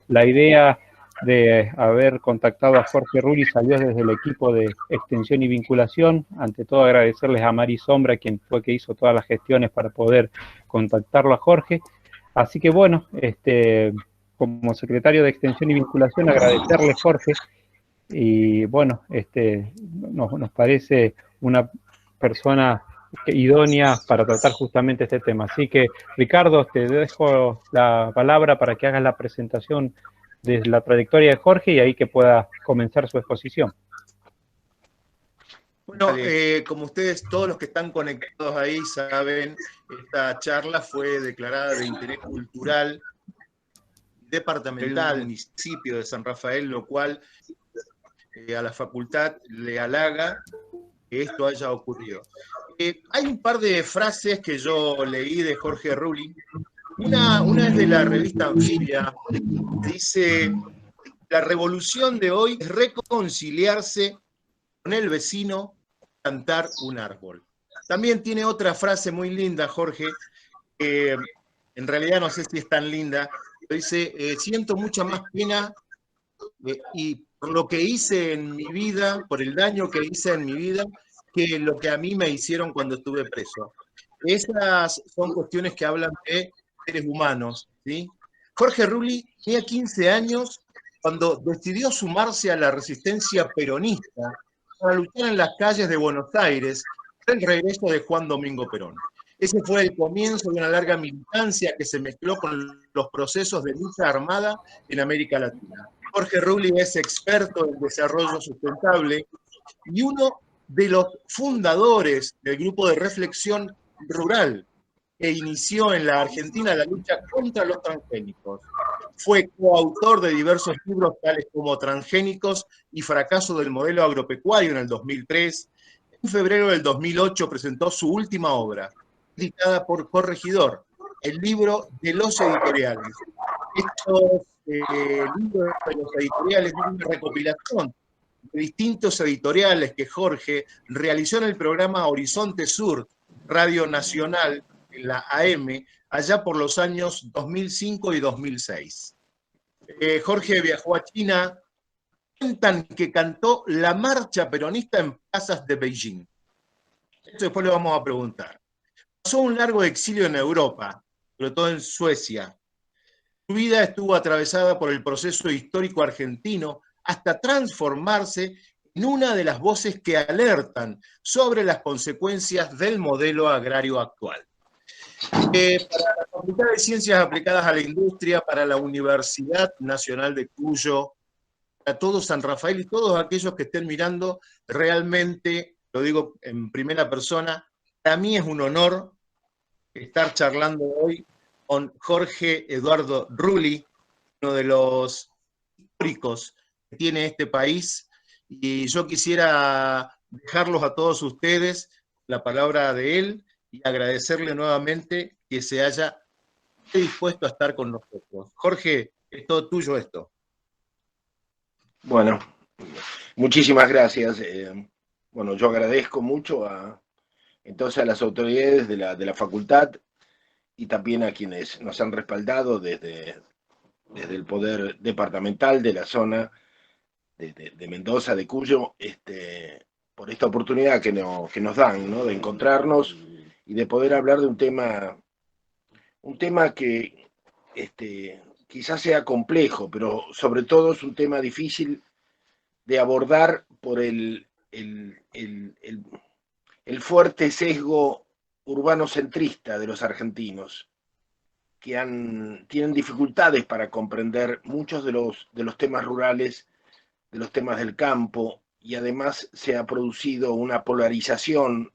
la idea de haber contactado a Jorge Rulli salió desde el equipo de extensión y vinculación. Ante todo agradecerles a Mari Sombra, quien fue que hizo todas las gestiones para poder contactarlo a Jorge. Así que bueno, como secretario de extensión y vinculación, agradecerle, Jorge, y bueno, nos parece una persona idónea para tratar justamente este tema. Así que, Ricardo, te dejo la palabra para que hagas la presentación de la trayectoria de Jorge y ahí que pueda comenzar su exposición. Bueno, como ustedes, todos los que están conectados ahí saben, esta charla fue declarada de interés cultural departamental del municipio de San Rafael, lo cual a la facultad le halaga que esto haya ocurrido. Hay un par de frases que yo leí de Jorge Rulli. Una es de la revista Anfibia, dice: la revolución de hoy es reconciliarse con el vecino, plantar un árbol. También tiene otra frase muy linda, Jorge, que en realidad no sé si es tan linda, pero dice: siento mucha más pena y por lo que hice en mi vida, por el daño que hice en mi vida, que lo que a mí me hicieron cuando estuve preso. Esas son cuestiones que hablan de seres humanos, ¿sí? Jorge Rulli tenía 15 años cuando decidió sumarse a la resistencia peronista para luchar en las calles de Buenos Aires por el regreso de Juan Domingo Perón. Ese fue el comienzo de una larga militancia que se mezcló con los procesos de lucha armada en América Latina. Jorge Rulli es experto en desarrollo sustentable y uno de los fundadores del grupo de reflexión rural que inició en la Argentina la lucha contra los transgénicos. Fue coautor de diversos libros tales como Transgénicos y Fracaso del Modelo Agropecuario en el 2003. En febrero del 2008 presentó su última obra, editada por Corregidor, el libro de los editoriales. Estos libros de los editoriales son una recopilación de distintos editoriales que Jorge realizó en el programa Horizonte Sur, Radio Nacional, en la AM, allá por los años 2005 y 2006. Jorge viajó a China, cuentan que cantó la marcha peronista en plazas de Beijing. Eso después le vamos a preguntar. Pasó un largo exilio en Europa, sobre todo en Suecia. Su vida estuvo atravesada por el proceso histórico argentino hasta transformarse en una de las voces que alertan sobre las consecuencias del modelo agrario actual. Para la Facultad de Ciencias Aplicadas a la Industria, para la Universidad Nacional de Cuyo, para todo San Rafael y todos aquellos que estén mirando, realmente, lo digo en primera persona, para mí es un honor estar charlando hoy con Jorge Eduardo Rulli, uno de los históricos que tiene este país, y yo quisiera dejarlos a todos ustedes la palabra de él y agradecerle nuevamente que se haya dispuesto a estar con nosotros. Jorge, es todo tuyo esto. Bueno, muchísimas gracias. Bueno, yo agradezco mucho entonces a las autoridades de la facultad y también a quienes nos han respaldado desde el poder departamental de la zona de Mendoza, de Cuyo, por esta oportunidad que nos dan, ¿no?, de encontrarnos y de poder hablar de un tema que quizás sea complejo, pero sobre todo es un tema difícil de abordar por el fuerte sesgo urbano-centrista de los argentinos, que tienen dificultades para comprender muchos de los temas rurales, de los temas del campo, y además se ha producido una polarización,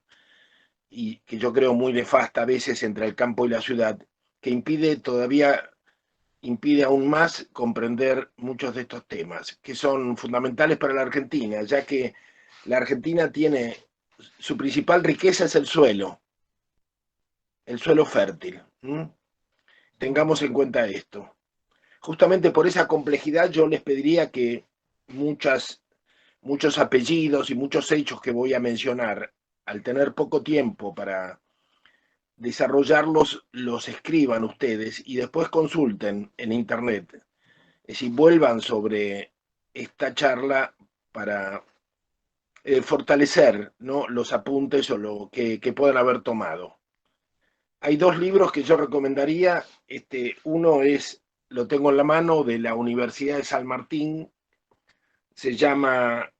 y que yo creo muy nefasta a veces, entre el campo y la ciudad, que impide aún más comprender muchos de estos temas, que son fundamentales para la Argentina, ya que la Argentina tiene, su principal riqueza es el suelo fértil. Tengamos en cuenta esto. Justamente por esa complejidad yo les pediría que muchos apellidos y muchos hechos que voy a mencionar, al tener poco tiempo para desarrollarlos, los escriban ustedes y después consulten en internet es decir, vuelvan sobre esta charla para fortalecer, ¿no?, los apuntes o lo que puedan haber tomado. Hay dos libros que yo recomendaría. Uno lo tengo en la mano, de la Universidad de San Martín. Se llama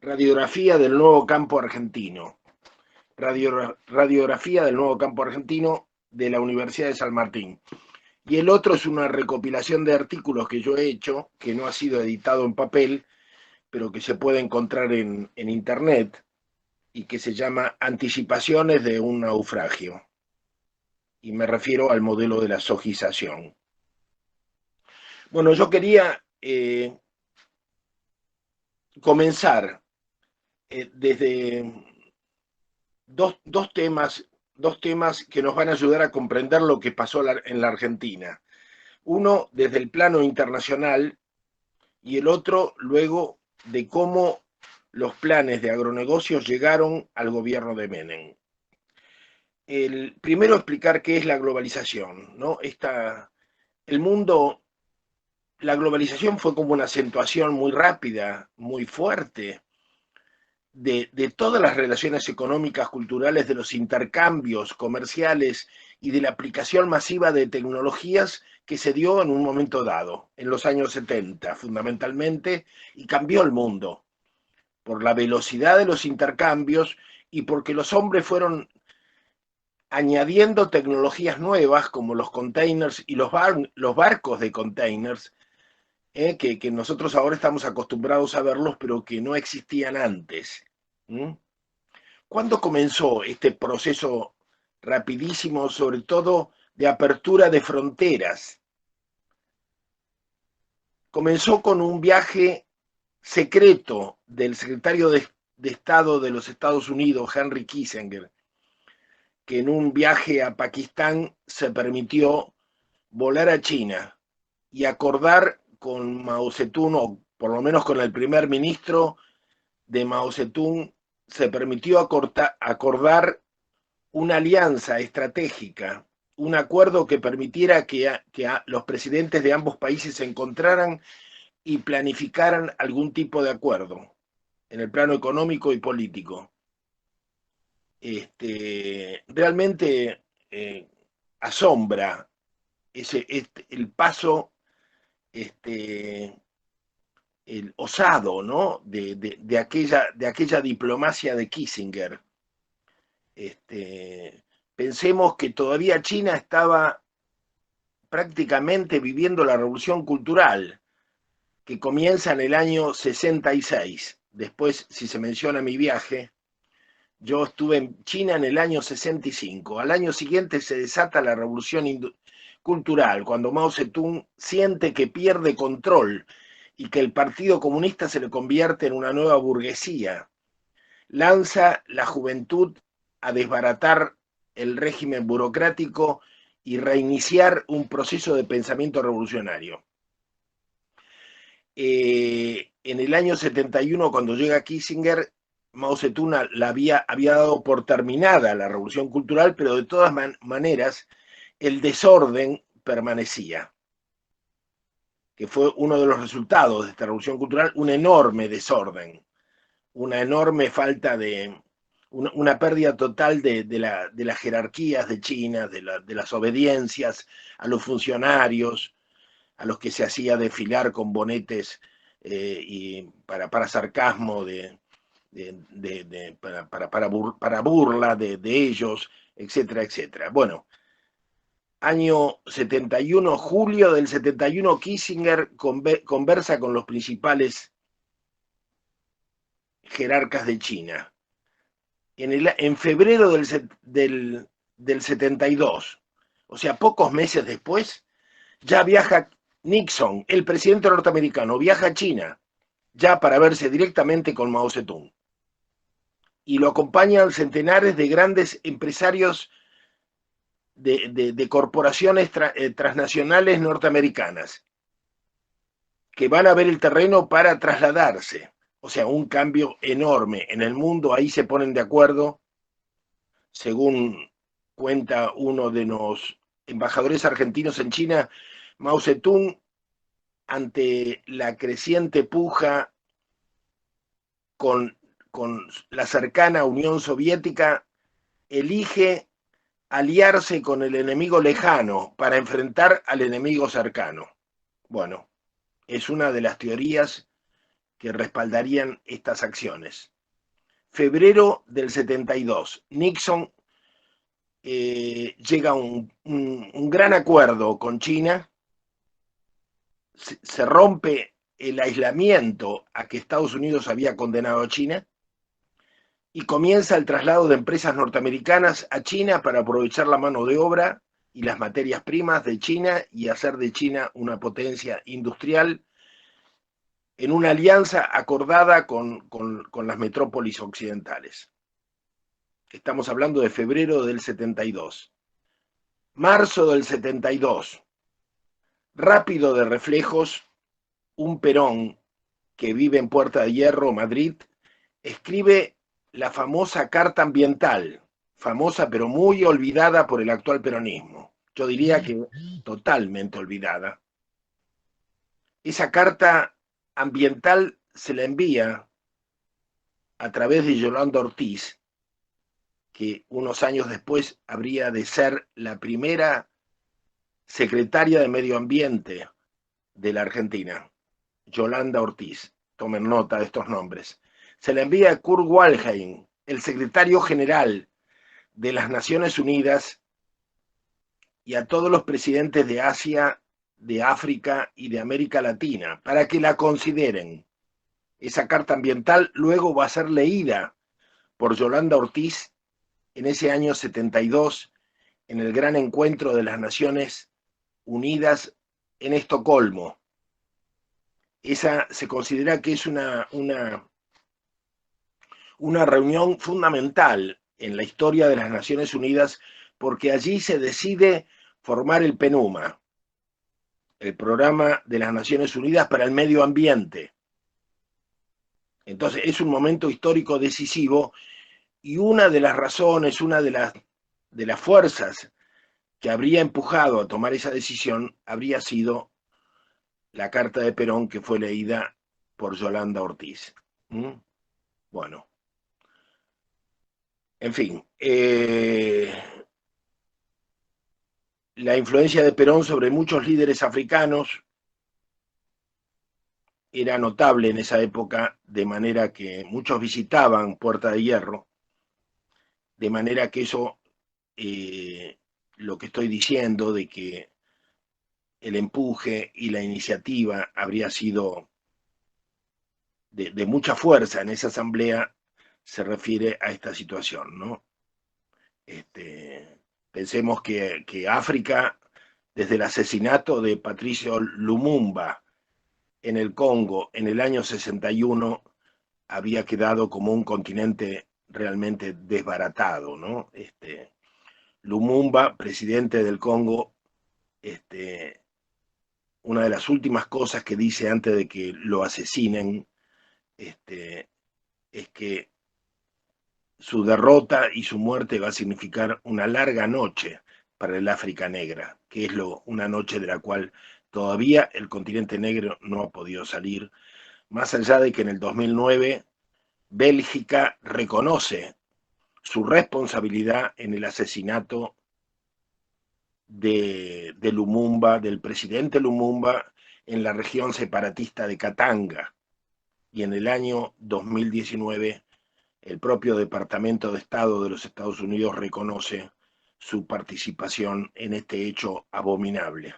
Radiografía del Nuevo Campo Argentino. Radiografía del Nuevo Campo Argentino, de la Universidad de San Martín. Y el otro es una recopilación de artículos que yo he hecho, que no ha sido editado en papel, pero que se puede encontrar en internet, y que se llama Anticipaciones de un naufragio. Y me refiero al modelo de la sojización. Bueno, yo quería comenzar desde dos temas que nos van a ayudar a comprender lo que pasó en la Argentina. Uno desde el plano internacional y el otro luego de cómo los planes de agronegocios llegaron al gobierno de Menem. Primero explicar qué es la globalización, ¿no? El mundo, la globalización fue como una acentuación muy rápida, muy fuerte, de todas las relaciones económicas, culturales, de los intercambios comerciales y de la aplicación masiva de tecnologías que se dio en un momento dado, en los años 70 fundamentalmente, y cambió el mundo por la velocidad de los intercambios y porque los hombres fueron añadiendo tecnologías nuevas como los containers y los barcos de containers, que nosotros ahora estamos acostumbrados a verlos, pero que no existían antes. ¿Cuándo comenzó este proceso rapidísimo, sobre todo de apertura de fronteras? Comenzó con un viaje secreto del secretario de Estado de los Estados Unidos, Henry Kissinger, que en un viaje a Pakistán se permitió volar a China y acordar con Mao Zedong, o por lo menos con el primer ministro de Mao Zedong, se permitió acordar una alianza estratégica, un acuerdo que permitiera que los presidentes de ambos países se encontraran y planificaran algún tipo de acuerdo en el plano económico y político. Realmente asombra el paso el osado, ¿no?, de aquella diplomacia de Kissinger. Pensemos que todavía China estaba prácticamente viviendo la revolución cultural, que comienza en el año 66. Después, si se menciona mi viaje, yo estuve en China en el año 65. Al año siguiente se desata la revolución cultural, cuando Mao Zedong siente que pierde control y que el Partido Comunista se le convierte en una nueva burguesía. Lanza la juventud a desbaratar el régimen burocrático y reiniciar un proceso de pensamiento revolucionario. En el año 71, cuando llega Kissinger, Mao Zedong había dado por terminada la revolución cultural, pero de todas maneras el desorden permanecía, que fue uno de los resultados de esta revolución cultural, un enorme desorden, una enorme falta una pérdida total de las jerarquías de China, de las obediencias a los funcionarios, a los que se hacía desfilar con bonetes y para sarcasmo, para burla de ellos, etcétera, etcétera. Bueno, año 71, julio del 71, Kissinger conversa con los principales jerarcas de China. En febrero del 72, o sea, pocos meses después, ya viaja Nixon, el presidente norteamericano, viaja a China, ya para verse directamente con Mao Zedong. Y lo acompañan centenares de grandes empresarios de corporaciones transnacionales norteamericanas, que van a ver el terreno para trasladarse. O sea, un cambio enorme en el mundo. Ahí se ponen de acuerdo según cuenta uno de los embajadores argentinos en China, Mao Zedong, ante la creciente puja con la cercana Unión Soviética, elige aliarse con el enemigo lejano para enfrentar al enemigo cercano. Bueno, es una de las teorías que respaldarían estas acciones. Febrero del 72, Nixon llega a un gran acuerdo con China, se rompe el aislamiento a que Estados Unidos había condenado a China y comienza el traslado de empresas norteamericanas a China para aprovechar la mano de obra y las materias primas de China y hacer de China una potencia industrial en una alianza acordada con las metrópolis occidentales. Estamos hablando de febrero del 72. Marzo del 72. Rápido de reflejos, un Perón que vive en Puerta de Hierro, Madrid, escribe la famosa Carta Ambiental, famosa pero muy olvidada por el actual peronismo. Yo diría que totalmente olvidada. Esa Carta Ambiental se la envía a través de Yolanda Ortiz, que unos años después habría de ser la primera secretaria de Medio Ambiente de la Argentina, Yolanda Ortiz. Tomen nota de estos nombres. Se la envía a Kurt Waldheim, el secretario general de las Naciones Unidas, y a todos los presidentes de Asia, de África y de América Latina, para que la consideren. Esa carta ambiental luego va a ser leída por Yolanda Ortiz en ese año 72, en el gran encuentro de las Naciones Unidas en Estocolmo. Esa se considera que es una reunión fundamental en la historia de las Naciones Unidas, porque allí se decide formar el PNUMA, el Programa de las Naciones Unidas para el Medio Ambiente. Entonces es un momento histórico decisivo, y una de las razones, una de las fuerzas que habría empujado a tomar esa decisión habría sido la carta de Perón, que fue leída por Yolanda Ortiz. Bueno, en fin, la influencia de Perón sobre muchos líderes africanos era notable en esa época, de manera que muchos visitaban Puerta de Hierro, de manera que eso, lo que estoy diciendo de que el empuje y la iniciativa habría sido de mucha fuerza en esa asamblea, se refiere a esta situación, ¿no? Pensemos que África, desde el asesinato de Patricio Lumumba en el Congo en el año 61, había quedado como un continente realmente desbaratado, ¿no? Lumumba, presidente del Congo, una de las últimas cosas que dice antes de que lo asesinen, es que su derrota y su muerte va a significar una larga noche para el África negra, que es una noche de la cual todavía el continente negro no ha podido salir, más allá de que en el 2009 Bélgica reconoce su responsabilidad en el asesinato de Lumumba, del presidente Lumumba, en la región separatista de Katanga. Y en el año 2019, el propio Departamento de Estado de los Estados Unidos reconoce su participación en este hecho abominable.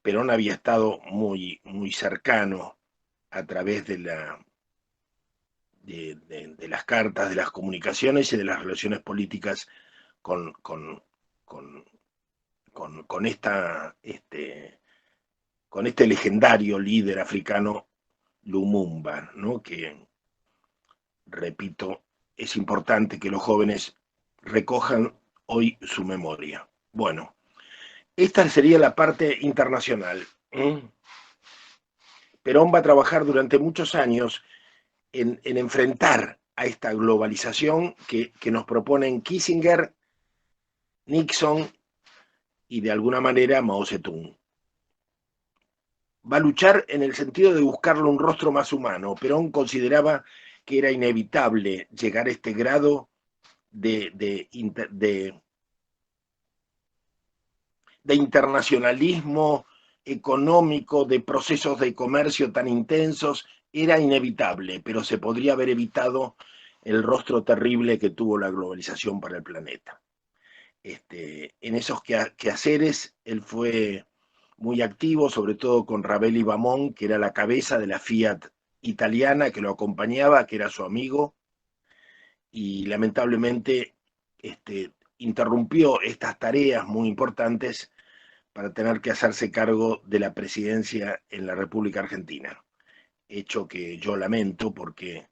Perón había estado muy, muy cercano a través de las cartas, de las comunicaciones y de las relaciones políticas con este legendario líder africano, Lumumba, ¿no? Que, repito, es importante que los jóvenes recojan hoy su memoria. Bueno, esta sería la parte internacional. Perón va a trabajar durante muchos años en enfrentar a esta globalización que nos proponen Kissinger, Nixon y de alguna manera Mao Zedong. Va a luchar en el sentido de buscarle un rostro más humano. Perón consideraba que era inevitable llegar a este grado de internacionalismo económico, de procesos de comercio tan intensos. Era inevitable, pero se podría haber evitado el rostro terrible que tuvo la globalización para el planeta. En esos quehaceres él fue muy activo, sobre todo con Ravelli Bamon, que era la cabeza de la Fiat italiana, que lo acompañaba, que era su amigo, y lamentablemente interrumpió estas tareas muy importantes para tener que hacerse cargo de la presidencia en la República Argentina. Hecho que yo lamento porque,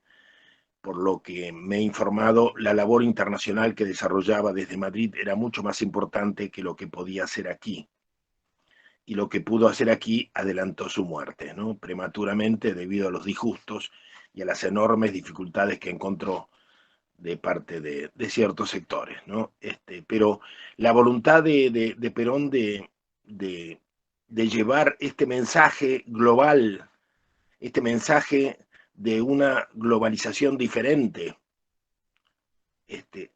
por lo que me he informado, la labor internacional que desarrollaba desde Madrid era mucho más importante que lo que podía hacer aquí. Y lo que pudo hacer aquí adelantó su muerte, ¿no? Prematuramente, debido a los disgustos y a las enormes dificultades que encontró de parte de ciertos sectores, ¿no? Pero la voluntad de Perón de llevar este mensaje global, este mensaje de una globalización diferente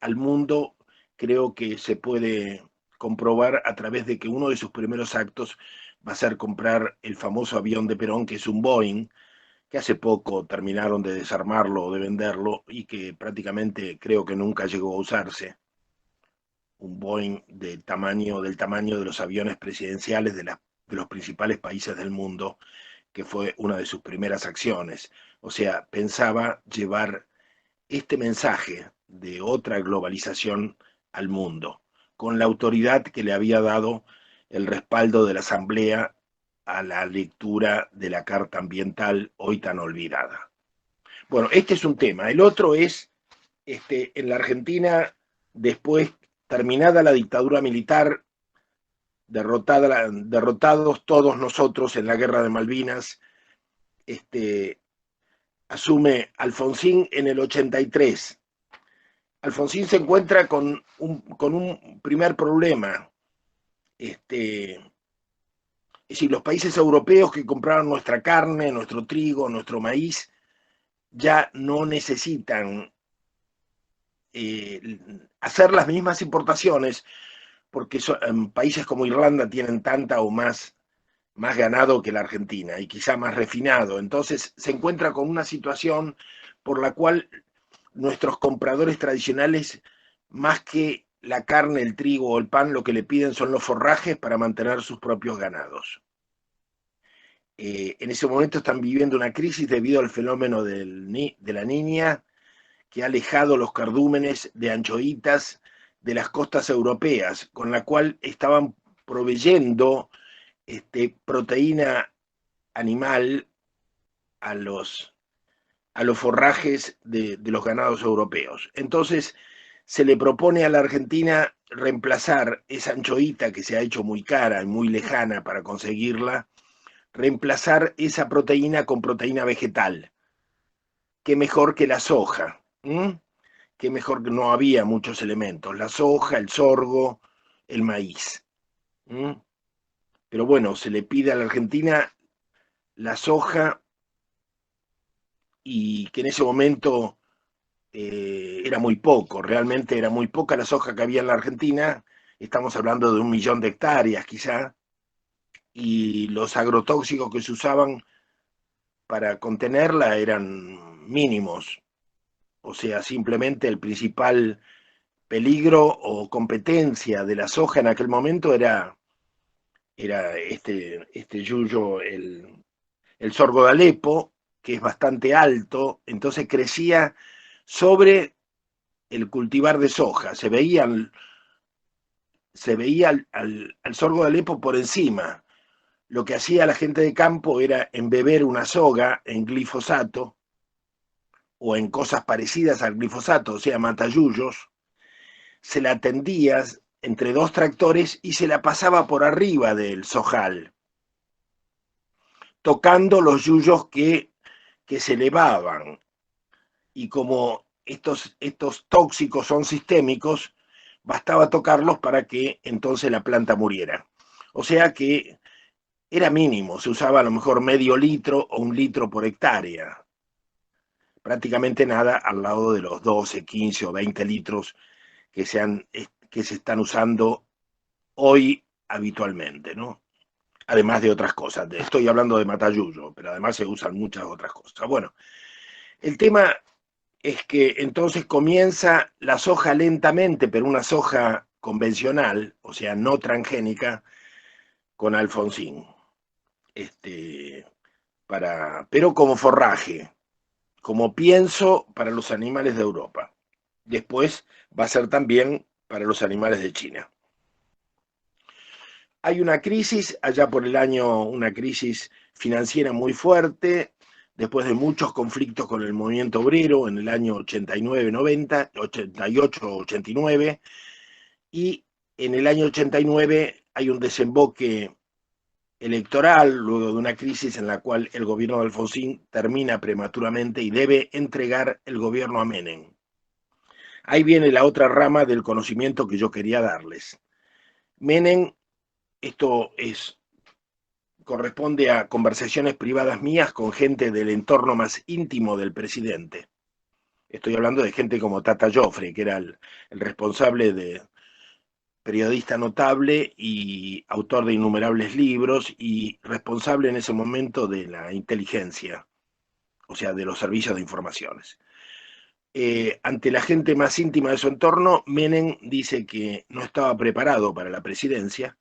al mundo, creo que se puede comprobar a través de que uno de sus primeros actos va a ser comprar el famoso avión de Perón, que es un Boeing, que hace poco terminaron de desarmarlo o de venderlo y que prácticamente creo que nunca llegó a usarse. Un Boeing del tamaño de los aviones presidenciales de los principales países del mundo, que fue una de sus primeras acciones. O sea, pensaba llevar este mensaje de otra globalización al mundo, con la autoridad que le había dado el respaldo de la Asamblea a la lectura de la Carta Ambiental, hoy tan olvidada. Bueno, este es un tema. El otro es, en la Argentina, después, terminada la dictadura militar, derrotados todos nosotros en la Guerra de Malvinas, asume Alfonsín en el 83. Alfonsín se encuentra con un primer problema. Es decir, los países europeos que compraron nuestra carne, nuestro trigo, nuestro maíz, ya no necesitan hacer las mismas importaciones, porque países como Irlanda tienen tanta o más ganado que la Argentina, y quizá más refinado. Entonces se encuentra con una situación por la cual nuestros compradores tradicionales, más que la carne, el trigo o el pan, lo que le piden son los forrajes para mantener sus propios ganados. En ese momento están viviendo una crisis debido al fenómeno de la Niña, que ha alejado los cardúmenes de anchoitas de las costas europeas, con la cual estaban proveyendo proteína animal a los forrajes de los ganados europeos. Entonces se le propone a la Argentina reemplazar esa anchoita que se ha hecho muy cara y muy lejana para conseguirla, reemplazar esa proteína con proteína vegetal. Qué mejor que la soja. Qué mejor que no había muchos elementos. La soja, el sorgo, el maíz. Pero bueno, se le pide a la Argentina la soja, y que en ese momento era muy poco, realmente era muy poca la soja que había en la Argentina. Estamos hablando de 1 millón de hectáreas quizá, y los agrotóxicos que se usaban para contenerla eran mínimos. O sea, simplemente el principal peligro o competencia de la soja en aquel momento era este yuyo, el sorgo de Alepo, que es bastante alto, entonces crecía sobre el cultivar de soja. Se veía al sorgo de Alepo por encima. Lo que hacía la gente de campo era embeber una soga en glifosato o en cosas parecidas al glifosato, o sea, matayuyos, se la tendía entre 2 tractores y se la pasaba por arriba del sojal, tocando los yuyos que se elevaban. Y como estos tóxicos son sistémicos, bastaba tocarlos para que entonces la planta muriera. O sea que era mínimo, se usaba a lo mejor medio litro o 1 litro por hectárea. Prácticamente nada al lado de los 12, 15 o 20 litros que se están usando hoy habitualmente, ¿no? Además de otras cosas. Estoy hablando de matayuyo, pero además se usan muchas otras cosas. Bueno, el tema es que entonces comienza la soja lentamente, pero una soja convencional, o sea, no transgénica, con Alfonsín. Pero como forraje, como pienso para los animales de Europa. Después va a ser también para los animales de China. Hay una crisis, allá por el año, una crisis financiera muy fuerte, después de muchos conflictos con el movimiento obrero en el año 89-90, 88-89, y en el año 89 hay un desemboque electoral, luego de una crisis en la cual el gobierno de Alfonsín termina prematuramente y debe entregar el gobierno a Menem. Ahí viene la otra rama del conocimiento que yo quería darles. Menem, esto corresponde a conversaciones privadas mías con gente del entorno más íntimo del presidente. Estoy hablando de gente como Tata Joffre, que era el responsable de periodista notable y autor de innumerables libros y responsable en ese momento de la inteligencia, o sea, de los servicios de informaciones. Ante la gente más íntima de su entorno, Menem dice que no estaba preparado para la presidencia.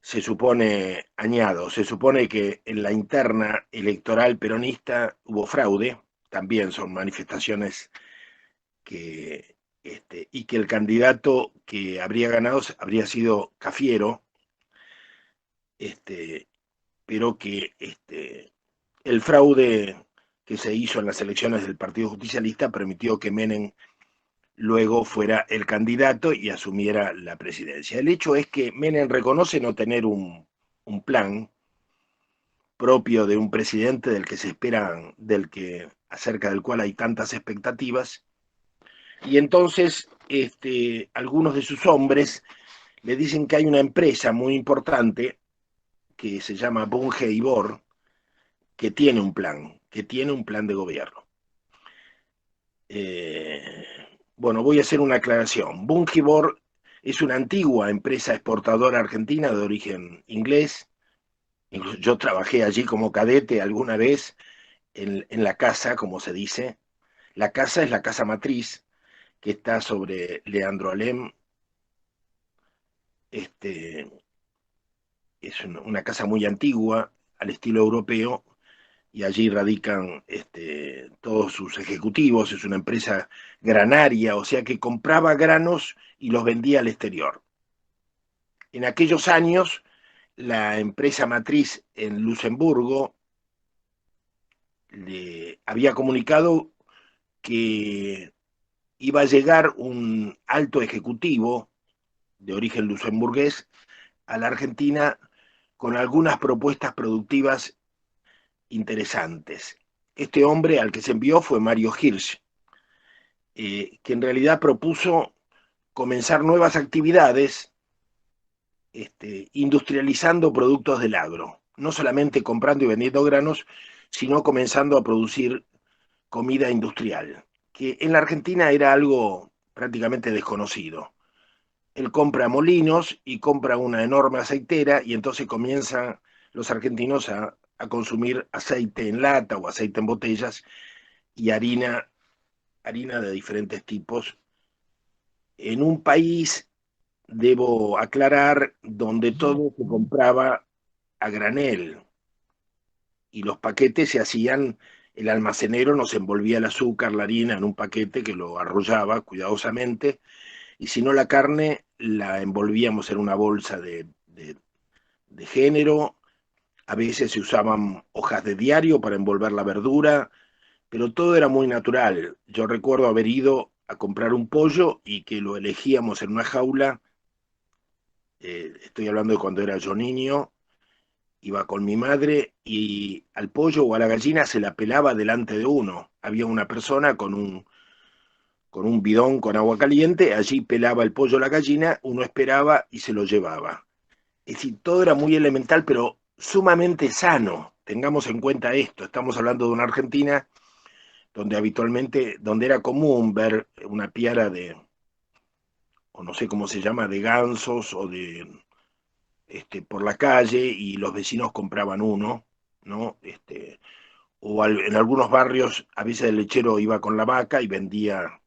Se supone, añado, se supone que en la interna electoral peronista hubo fraude, también son manifestaciones que, y que el candidato que habría ganado habría sido Cafiero, pero que el fraude que se hizo en las elecciones del Partido Justicialista permitió que Menem luego fuera el candidato y asumiera la presidencia. El hecho es que Menem reconoce no tener un plan propio de un presidente del que se esperan, acerca del cual hay tantas expectativas, y entonces algunos de sus hombres le dicen que hay una empresa muy importante que se llama Bunge y Bor, que tiene un plan de gobierno. Bueno, voy a hacer una aclaración. Bunge y Bor es una antigua empresa exportadora argentina de origen inglés. Incluso yo trabajé allí como cadete alguna vez en la casa, como se dice. La casa es la casa matriz, que está sobre Leandro Alem. Es una casa muy antigua, al estilo europeo, y allí radican todos sus ejecutivos. Es una empresa granaria, o sea que compraba granos y los vendía al exterior. En aquellos años, la empresa matriz en Luxemburgo le había comunicado que iba a llegar un alto ejecutivo de origen luxemburgués a la Argentina con algunas propuestas productivas interesantes. Este hombre al que se envió fue Mario Hirsch, que en realidad propuso comenzar nuevas actividades industrializando productos del agro, no solamente comprando y vendiendo granos, sino comenzando a producir comida industrial, que en la Argentina era algo prácticamente desconocido. Él compra molinos y compra una enorme aceitera y entonces comienzan los argentinos a consumir aceite en lata o aceite en botellas y harina de diferentes tipos en un país, debo aclarar, donde todo se compraba a granel y los paquetes se hacían, el almacenero nos envolvía el azúcar, la harina en un paquete que lo arrollaba cuidadosamente, y si no la carne la envolvíamos en una bolsa de género. A veces se usaban hojas de diario para envolver la verdura, pero todo era muy natural. Yo recuerdo haber ido a comprar un pollo y que lo elegíamos en una jaula. Estoy hablando de cuando era yo niño. Iba con mi madre y al pollo o a la gallina se la pelaba delante de uno. había una persona con un bidón con agua caliente, allí pelaba el pollo o la gallina, uno esperaba y se lo llevaba. Es decir, todo era muy elemental, pero sumamente sano. Tengamos en cuenta esto, estamos hablando de una Argentina donde habitualmente, donde era común ver una piara de, o no sé cómo se llama, de gansos o de, por la calle y los vecinos compraban uno, ¿no? En algunos barrios a veces el lechero iba con la vaca y vendía,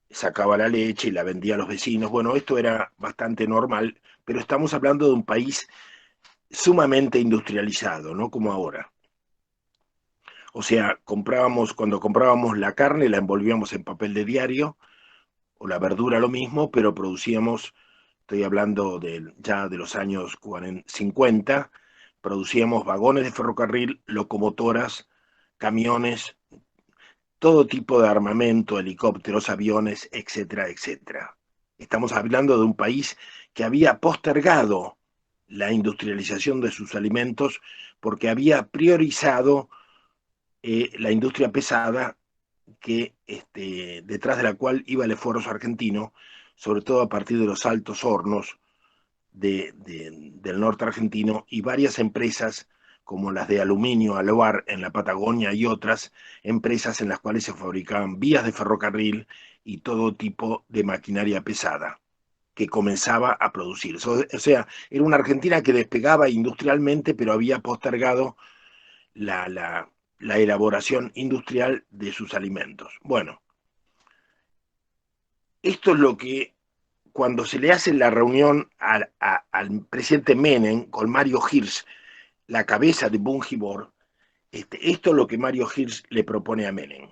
sacaba la leche y la vendía a los vecinos. Bueno, esto era bastante normal, pero estamos hablando de un país sumamente industrializado, no como ahora. O sea, cuando comprábamos la carne, la envolvíamos en papel de diario, o la verdura lo mismo, pero producíamos, estoy hablando ya de los años 50, producíamos vagones de ferrocarril, locomotoras, camiones, todo tipo de armamento, helicópteros, aviones, etcétera, etcétera. Estamos hablando de un país que había postergado la industrialización de sus alimentos porque había priorizado la industria pesada que detrás de la cual iba el esfuerzo argentino, sobre todo a partir de los altos hornos del norte argentino y varias empresas como las de aluminio, Aluar en la Patagonia y otras empresas en las cuales se fabricaban vías de ferrocarril y todo tipo de maquinaria pesada que comenzaba a producir. O sea, era una Argentina que despegaba industrialmente, pero había postergado la elaboración industrial de sus alimentos. Bueno, esto es lo que cuando se le hace la reunión al presidente Menem con Mario Hirsch, la cabeza de Bungibor, esto es lo que Mario Hirsch le propone a Menem,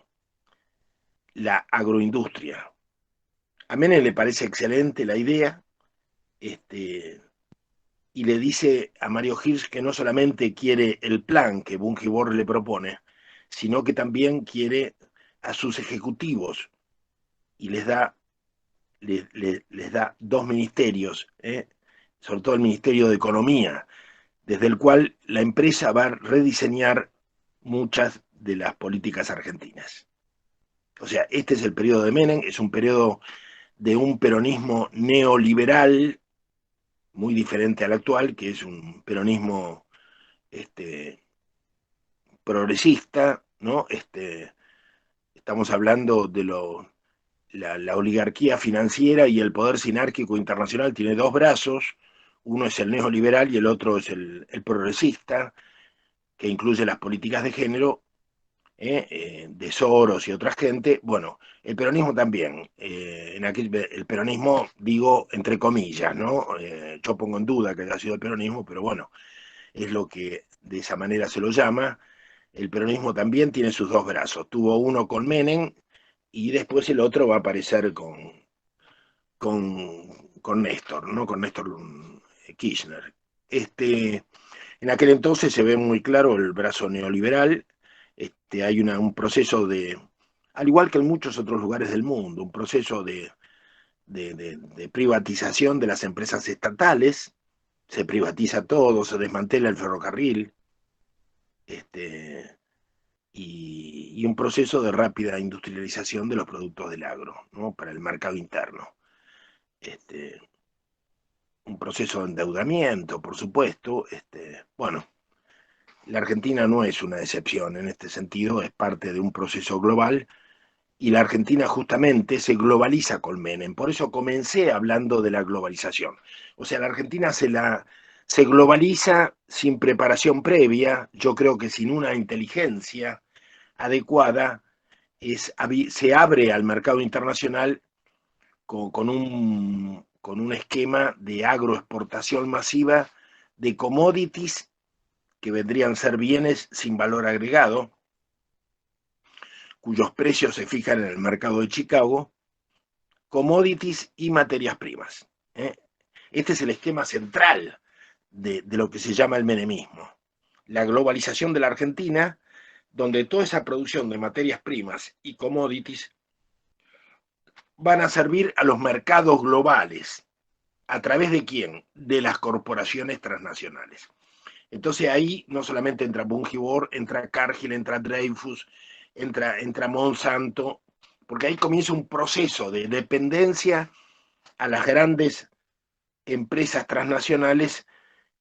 la agroindustria. A Menem le parece excelente la idea, y le dice a Mario Hirsch que no solamente quiere el plan que Bungibor le propone, sino que también quiere a sus ejecutivos y les da dos ministerios, sobre todo el Ministerio de Economía, desde el cual la empresa va a rediseñar muchas de las políticas argentinas. O sea, este es el periodo de Menem, es un periodo de un peronismo neoliberal muy diferente al actual, que es un peronismo progresista, ¿no? Estamos hablando de la oligarquía financiera y el poder sinárquico internacional tiene dos brazos, uno es el neoliberal y el otro es el progresista, que incluye las políticas de género, de Soros y otra gente. Bueno, el peronismo también, el peronismo digo entre comillas, ¿no? Yo pongo en duda que haya sido el peronismo, pero bueno, es lo que de esa manera se lo llama. El peronismo también tiene sus dos brazos, tuvo uno con Menem y después el otro va a aparecer con Néstor, ¿no? Con Néstor Kirchner. En aquel entonces se ve muy claro el brazo neoliberal, hay un proceso al igual que en muchos otros lugares del mundo, un proceso de privatización de las empresas estatales, se privatiza todo, se desmantela el ferrocarril, y un proceso de rápida industrialización de los productos del agro, ¿no? Para el mercado interno. Un proceso de endeudamiento, por supuesto. Bueno, la Argentina no es una excepción en este sentido, es parte de un proceso global y la Argentina justamente se globaliza con Menem. Por eso comencé hablando de la globalización. O sea, la Argentina se globaliza sin preparación previa, yo creo que sin una inteligencia adecuada, se abre al mercado internacional con un esquema de agroexportación masiva de commodities que vendrían a ser bienes sin valor agregado, cuyos precios se fijan en el mercado de Chicago, commodities y materias primas. Este es el esquema central de lo que se llama el menemismo. La globalización de la Argentina, donde toda esa producción de materias primas y commodities van a servir a los mercados globales. ¿A través de quién? De las corporaciones transnacionales. Entonces ahí no solamente entra Bungibor, entra Cargill, entra Dreyfus, entra Monsanto, porque ahí comienza un proceso de dependencia a las grandes empresas transnacionales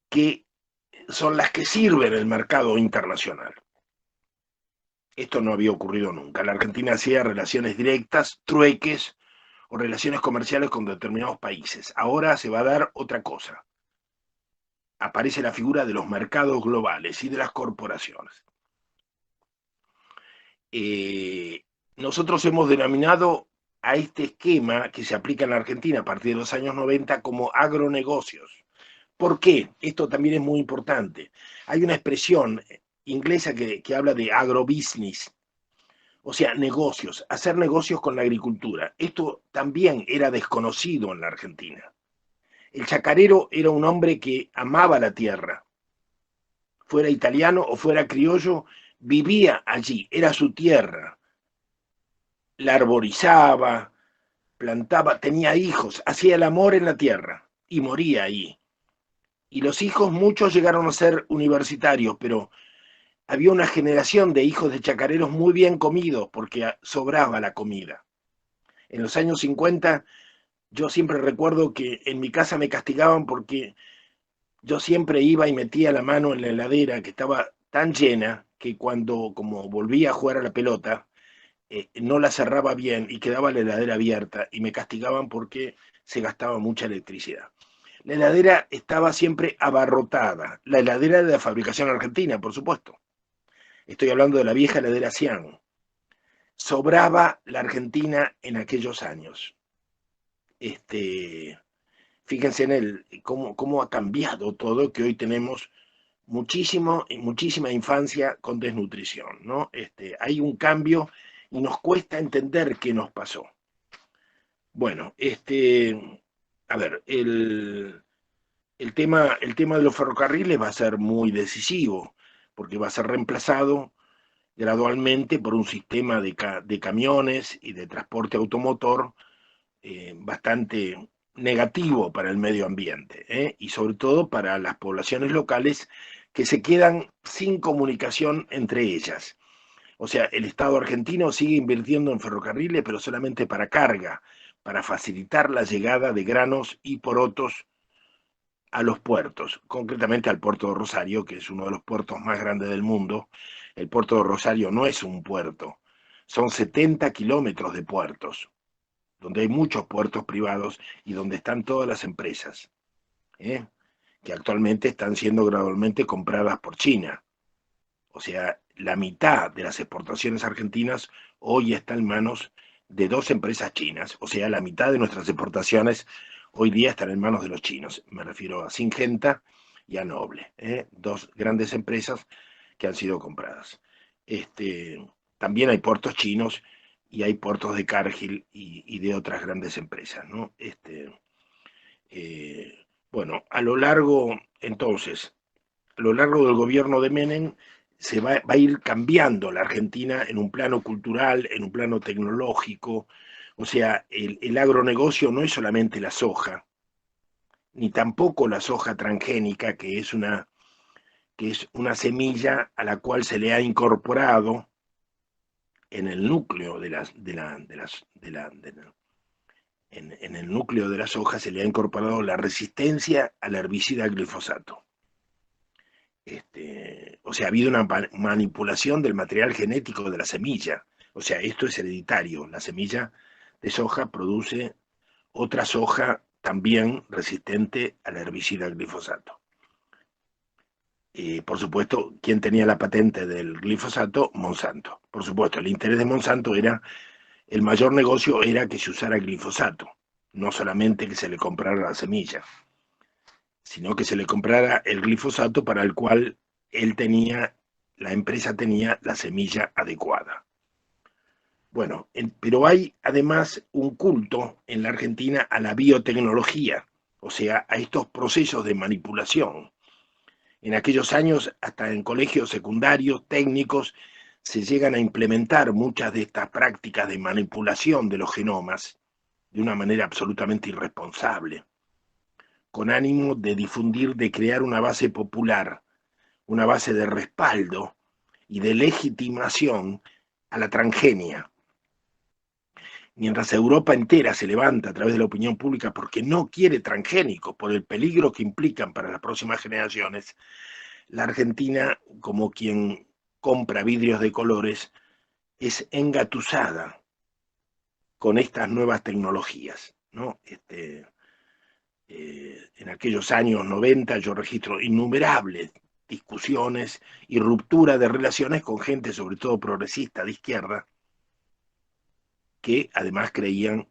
que son las que sirven el mercado internacional. Esto no había ocurrido nunca. La Argentina hacía relaciones directas, trueques o relaciones comerciales con determinados países. Ahora se va a dar otra cosa. Aparece la figura de los mercados globales y de las corporaciones. Nosotros hemos denominado a este esquema que se aplica en la Argentina a partir de los años 90 como agronegocios. ¿Por qué? Esto también es muy importante. Hay una expresión inglesa que habla de agrobusiness, o sea, negocios, hacer negocios con la agricultura. Esto también era desconocido en la Argentina. El chacarero era un hombre que amaba la tierra, fuera italiano o fuera criollo, vivía allí, era su tierra, la arborizaba, plantaba, tenía hijos, hacía el amor en la tierra y moría ahí. Y los hijos, muchos llegaron a ser universitarios, pero había una generación de hijos de chacareros muy bien comidos porque sobraba la comida. En los años 50, yo siempre recuerdo que en mi casa me castigaban porque yo siempre iba y metía la mano en la heladera que estaba tan llena que cuando como volvía a jugar a la pelota, no la cerraba bien y quedaba la heladera abierta y me castigaban porque se gastaba mucha electricidad. La heladera estaba siempre abarrotada, la heladera de la fabricación argentina, por supuesto. Estoy hablando de la vieja heladera Cian. Sobraba la Argentina en aquellos años. Fíjense en cómo ha cambiado todo, que hoy tenemos muchísima infancia con desnutrición, ¿no? Hay un cambio y nos cuesta entender qué nos pasó. Bueno, a ver, el tema de los ferrocarriles va a ser muy decisivo, porque va a ser reemplazado gradualmente por un sistema de camiones y de transporte automotor bastante negativo para el medio ambiente, y sobre todo para las poblaciones locales que se quedan sin comunicación entre ellas. O sea, el Estado argentino sigue invirtiendo en ferrocarriles, pero solamente para carga, para facilitar la llegada de granos y porotos a los puertos, concretamente al puerto de Rosario, que es uno de los puertos más grandes del mundo. El puerto de Rosario no es un puerto, son 70 kilómetros de puertos, donde hay muchos puertos privados y donde están todas las empresas, que actualmente están siendo gradualmente compradas por China. O sea, la mitad de las exportaciones argentinas hoy está en manos de 2 empresas chinas. O sea, la mitad de nuestras exportaciones hoy día están en manos de los chinos. Me refiero a Syngenta y a Noble, 2 grandes empresas que han sido compradas. También hay puertos chinos y hay puertos de Cargill y de otras grandes empresas, ¿no? Bueno, a lo largo del gobierno de Menem se va a ir cambiando la Argentina en un plano cultural, en un plano tecnológico. O sea, el agronegocio no es solamente la soja, ni tampoco la soja transgénica, que es una semilla a la cual se le ha incorporado en el núcleo en el núcleo de la soja se le ha incorporado la resistencia al herbicida glifosato. O sea, ha habido una manipulación del material genético de la semilla. O sea, esto es hereditario. La semilla de soja produce otra soja también resistente al herbicida glifosato. Por supuesto, ¿quién tenía la patente del glifosato? Monsanto. Por supuesto, el interés de Monsanto era, el mayor negocio era que se usara glifosato, no solamente que se le comprara la semilla, sino que se le comprara el glifosato para el cual la empresa tenía la semilla adecuada. Bueno, pero hay además un culto en la Argentina a la biotecnología, o sea, a estos procesos de manipulación. En aquellos años, hasta en colegios secundarios, técnicos, se llegan a implementar muchas de estas prácticas de manipulación de los genomas de una manera absolutamente irresponsable, con ánimo de difundir, de crear una base popular, una base de respaldo y de legitimación a la transgenia. Mientras Europa entera se levanta a través de la opinión pública porque no quiere transgénicos, por el peligro que implican para las próximas generaciones, la Argentina, como quien compra vidrios de colores, es engatusada con estas nuevas tecnologías, ¿no? En aquellos años 90 yo registro innumerables discusiones y ruptura de relaciones con gente, sobre todo progresista de izquierda, que además creían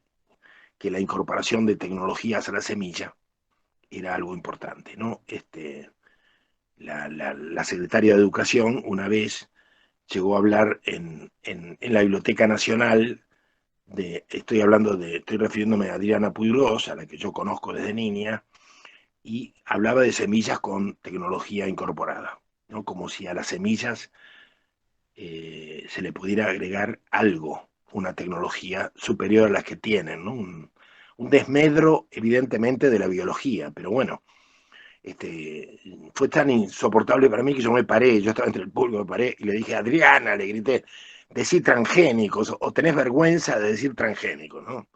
que la incorporación de tecnologías a la semilla era algo importante, ¿no? La secretaria de Educación una vez llegó a hablar en la Biblioteca Nacional estoy refiriéndome a Adriana Puigros, a la que yo conozco desde niña, y hablaba de semillas con tecnología incorporada, ¿no? Como si a las semillas se le pudiera agregar algo, una tecnología superior a las que tienen, ¿no? Un desmedro, evidentemente, de la biología, pero bueno, fue tan insoportable para mí que yo me paré, yo estaba entre el público, me paré y le dije, Adriana, le grité, decí transgénicos, o tenés vergüenza de decir transgénicos, ¿no?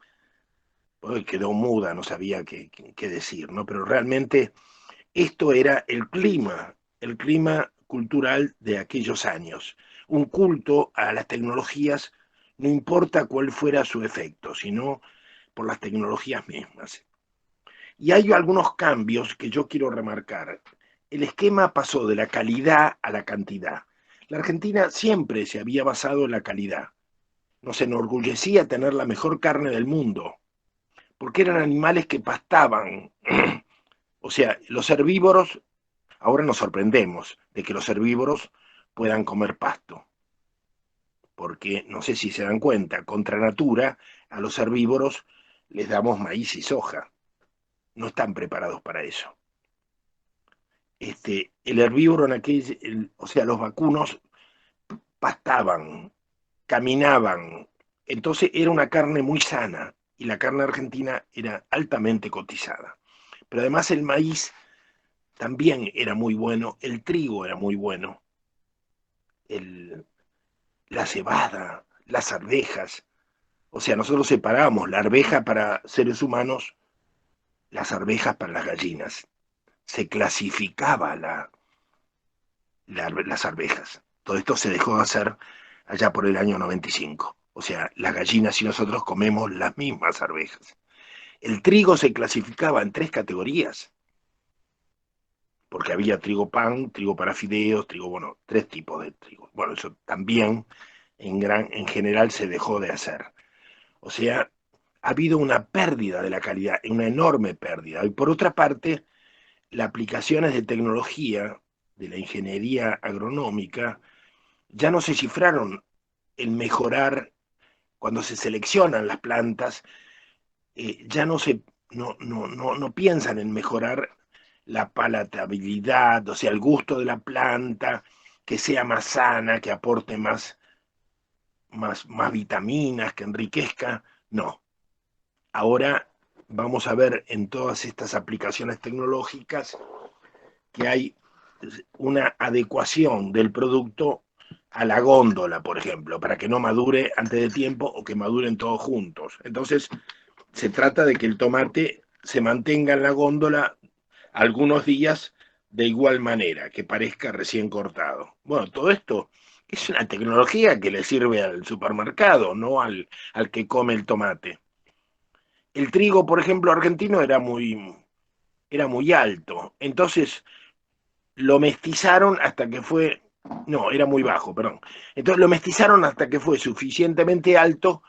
Pues quedó muda, no sabía qué decir, ¿no? Pero realmente esto era el clima cultural de aquellos años. Un culto a las tecnologías, no importa cuál fuera su efecto, sino por las tecnologías mismas. Y hay algunos cambios que yo quiero remarcar. El esquema pasó de la calidad a la cantidad. La Argentina siempre se había basado en la calidad. Nos enorgullecía tener la mejor carne del mundo, porque eran animales que pastaban. O sea, los herbívoros, ahora nos sorprendemos de que los herbívoros puedan comer pasto, porque no sé si se dan cuenta, contra natura, a los herbívoros les damos maíz y soja. No están preparados para eso. El herbívoro o sea, los vacunos pastaban, caminaban, entonces era una carne muy sana y la carne argentina era altamente cotizada. Pero además el maíz también era muy bueno, el trigo era muy bueno, la cebada, las arvejas. O sea, nosotros separamos la arveja para seres humanos, las arvejas para las gallinas. Se clasificaba las arvejas. Todo esto se dejó de hacer allá por el año 95. O sea, las gallinas y nosotros comemos las mismas arvejas. El trigo se clasificaba en 3 categorías, porque había trigo pan, trigo para fideos, trigo, bueno, 3 tipos de trigo. Bueno, eso también en general se dejó de hacer. O sea, ha habido una pérdida de la calidad, una enorme pérdida. Y por otra parte, las aplicaciones de tecnología, de la ingeniería agronómica, ya no se cifraron en mejorar, cuando se seleccionan las plantas, ya no piensan en mejorar la palatabilidad, o sea, el gusto de la planta, que sea más sana, que aporte más vitaminas, que enriquezca. No. Ahora vamos a ver en todas estas aplicaciones tecnológicas que hay una adecuación del producto a la góndola, por ejemplo, para que no madure antes de tiempo o que maduren todos juntos. Entonces, se trata de que el tomate se mantenga en la góndola algunos días de igual manera, que parezca recién cortado. Bueno, todo esto es una tecnología que le sirve al supermercado, no al que come el tomate. El trigo, por ejemplo, argentino era muy alto, entonces lo mestizaron hasta que fue, no, era muy bajo, perdón. Entonces lo mestizaron hasta que fue suficientemente alto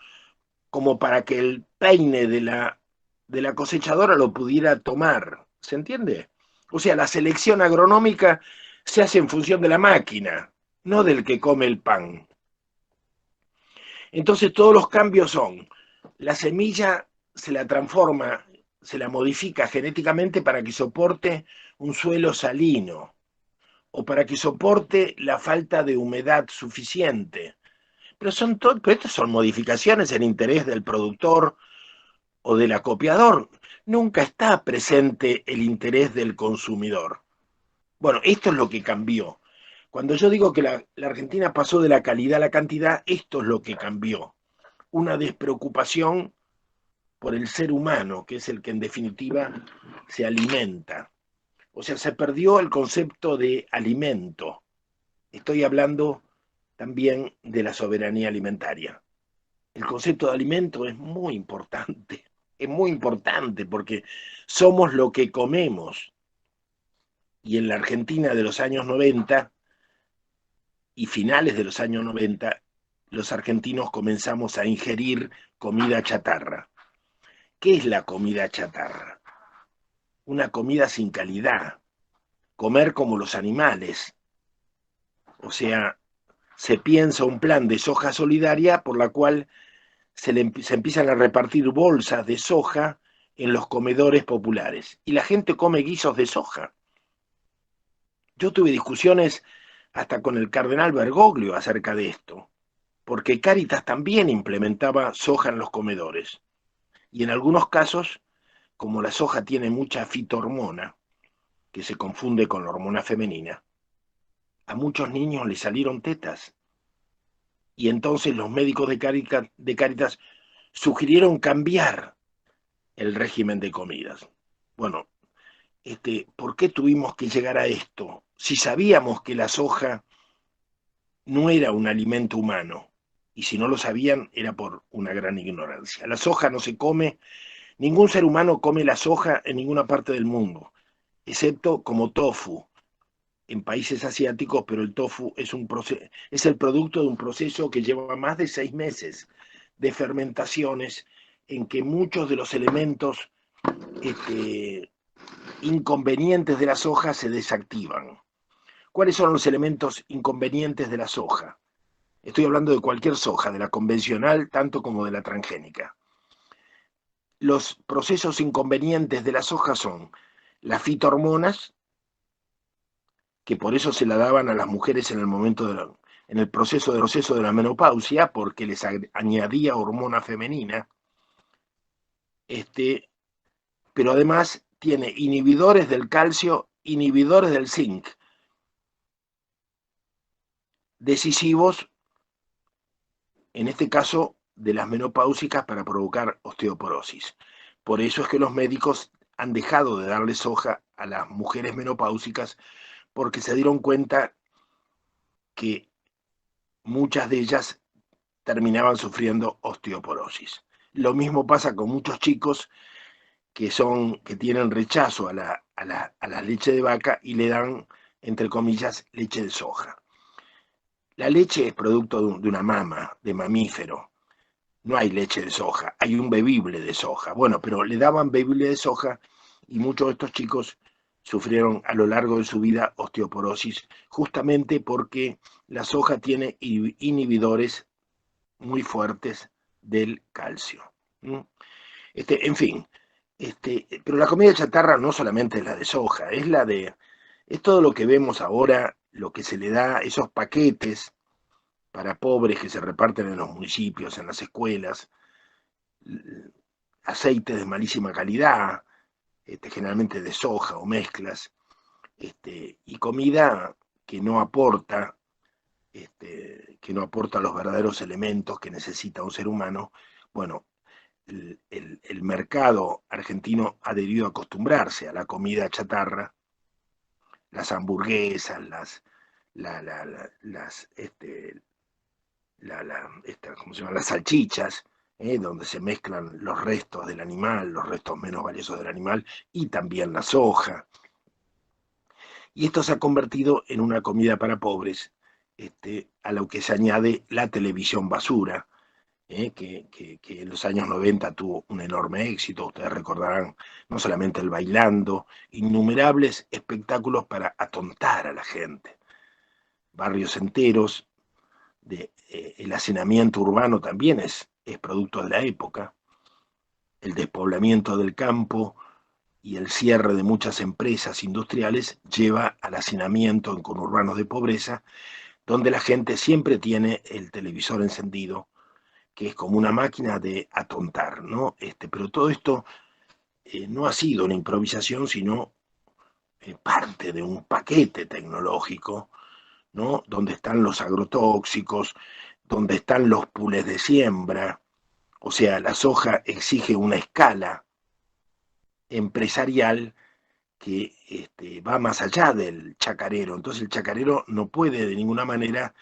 como para que el peine de la cosechadora lo pudiera tomar. ¿Se entiende? O sea, la selección agronómica se hace en función de la máquina, no del que come el pan. Entonces todos los cambios son, la semilla se la transforma, se la modifica genéticamente para que soporte un suelo salino o para que soporte la falta de humedad suficiente. Pero estas son modificaciones en interés del productor o del acopiador. Nunca está presente el interés del consumidor. Bueno, esto es lo que cambió. Cuando yo digo que la Argentina pasó de la calidad a la cantidad, esto es lo que cambió. Una despreocupación por el ser humano, que es el que en definitiva se alimenta. O sea, se perdió el concepto de alimento. Estoy hablando también de la soberanía alimentaria. El concepto de alimento es muy importante porque somos lo que comemos. Y en la Argentina de los años 90 y finales de los años 90, los argentinos comenzamos a ingerir comida chatarra. ¿Qué es la comida chatarra? Una comida sin calidad, comer como los animales. O sea, se piensa un plan de soja solidaria por la cual se empiezan a repartir bolsas de soja en los comedores populares. Y la gente come guisos de soja. Yo tuve discusiones hasta con el cardenal Bergoglio acerca de esto, porque Cáritas también implementaba soja en los comedores. Y en algunos casos, como la soja tiene mucha fitohormona, que se confunde con la hormona femenina, a muchos niños les salieron tetas. Y entonces los médicos de Cáritas sugirieron cambiar el régimen de comidas. Bueno, ¿por qué tuvimos que llegar a esto? Si sabíamos que la soja no era un alimento humano, y si no lo sabían era por una gran ignorancia. La soja no se come, ningún ser humano come la soja en ninguna parte del mundo, excepto como tofu en países asiáticos, pero el tofu es el producto de un proceso que lleva más de 6 meses de fermentaciones en que muchos de los elementos inconvenientes de la soja se desactivan. ¿Cuáles son los elementos inconvenientes de la soja? Estoy hablando de cualquier soja, de la convencional tanto como de la transgénica. Los procesos inconvenientes de la soja son las fitohormonas, que por eso se la daban a las mujeres en el momento en el proceso de la menopausia, porque les añadía hormona femenina, pero además tiene inhibidores del calcio, inhibidores del zinc, decisivos, en este caso, de las menopáusicas para provocar osteoporosis. Por eso es que los médicos han dejado de darle soja a las mujeres menopáusicas, porque se dieron cuenta que muchas de ellas terminaban sufriendo osteoporosis. Lo mismo pasa con muchos chicos que tienen rechazo a la leche de vaca y le dan, entre comillas, leche de soja. La leche es producto de una mama, de mamífero. No hay leche de soja, hay un bebible de soja. Bueno, pero le daban bebible de soja y muchos de estos chicos sufrieron a lo largo de su vida osteoporosis, justamente porque la soja tiene inhibidores muy fuertes del calcio. En fin, pero la comida chatarra no solamente es la de soja, es todo lo que vemos ahora, lo que se le da, esos paquetes para pobres que se reparten en los municipios, en las escuelas, aceite de malísima calidad, generalmente de soja o mezclas, y comida que no aporta los verdaderos elementos que necesita un ser humano. Bueno, el mercado argentino ha debido acostumbrarse a la comida chatarra, las hamburguesas, ¿cómo se llama? Las salchichas, donde se mezclan los restos del animal, los restos menos valiosos del animal, y también la soja. Y esto se ha convertido en una comida para pobres, a lo que se añade la televisión basura, que en los años 90 tuvo un enorme éxito. Ustedes recordarán no solamente el Bailando, innumerables espectáculos para atontar a la gente. Barrios enteros, el hacinamiento urbano también es producto de la época, el despoblamiento del campo y el cierre de muchas empresas industriales lleva al hacinamiento en conurbanos de pobreza, donde la gente siempre tiene el televisor encendido, que es como una máquina de atontar, ¿no? Pero todo esto no ha sido una improvisación, sino parte de un paquete tecnológico ¿no? Donde están los agrotóxicos, donde están los pools de siembra. O sea, la soja exige una escala empresarial que va más allá del chacarero. Entonces el chacarero no puede de ninguna manera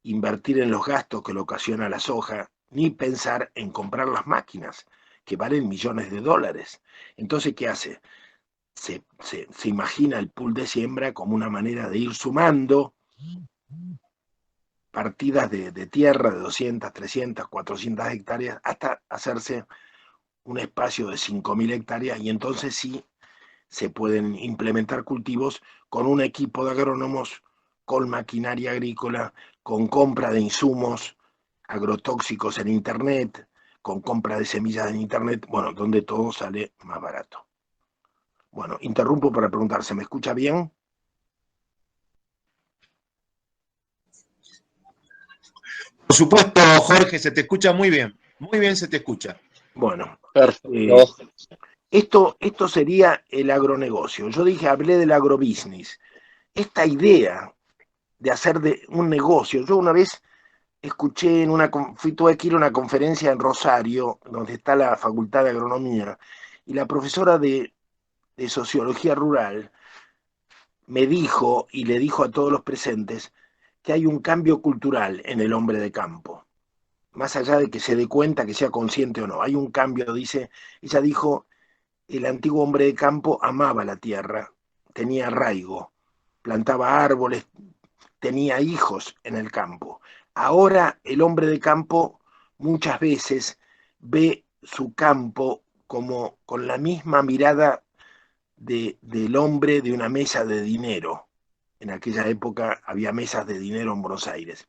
invertir en los gastos que le ocasiona la soja, ni pensar en comprar las máquinas, que valen millones de dólares. Entonces, ¿qué hace? Se imagina el pool de siembra como una manera de ir sumando partidas de tierra de 200, 300, 400 hectáreas hasta hacerse un espacio de 5.000 hectáreas, y entonces sí se pueden implementar cultivos con un equipo de agrónomos, con maquinaria agrícola, con compra de insumos agrotóxicos en Internet, con compra de semillas en Internet, bueno, donde todo sale más barato. Bueno, interrumpo para preguntar, ¿se me escucha bien? Por supuesto, Jorge, se te escucha muy bien se te escucha. Bueno, Perfecto. esto sería el agronegocio. Yo dije, hablé del agrobusiness. Esta idea de hacer de un negocio, yo una vez escuché tuve que ir a una conferencia en Rosario, donde está la Facultad de Agronomía, y la profesora de Sociología Rural me dijo, y le dijo a todos los presentes, que hay un cambio cultural en el hombre de campo. Más allá de que se dé cuenta, que sea consciente o no, hay un cambio, dice, ella dijo, el antiguo hombre de campo amaba la tierra, tenía arraigo, plantaba árboles, tenía hijos en el campo. Ahora el hombre de campo muchas veces ve su campo como con la misma mirada del hombre de una mesa de dinero. En aquella época había mesas de dinero en Buenos Aires.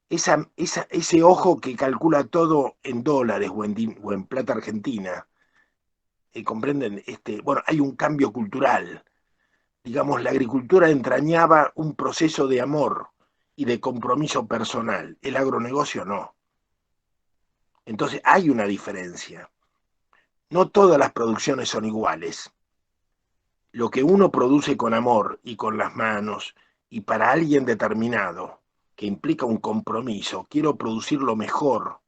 Ese ojo que calcula todo en dólares o en plata argentina, ¿comprenden? Bueno, hay un cambio cultural. Digamos, la agricultura entrañaba un proceso de amor y de compromiso personal. El agronegocio no. Entonces hay una diferencia. No todas las producciones son iguales. Lo que uno produce con amor y con las manos y para alguien determinado, que implica un compromiso, quiero producir lo mejor,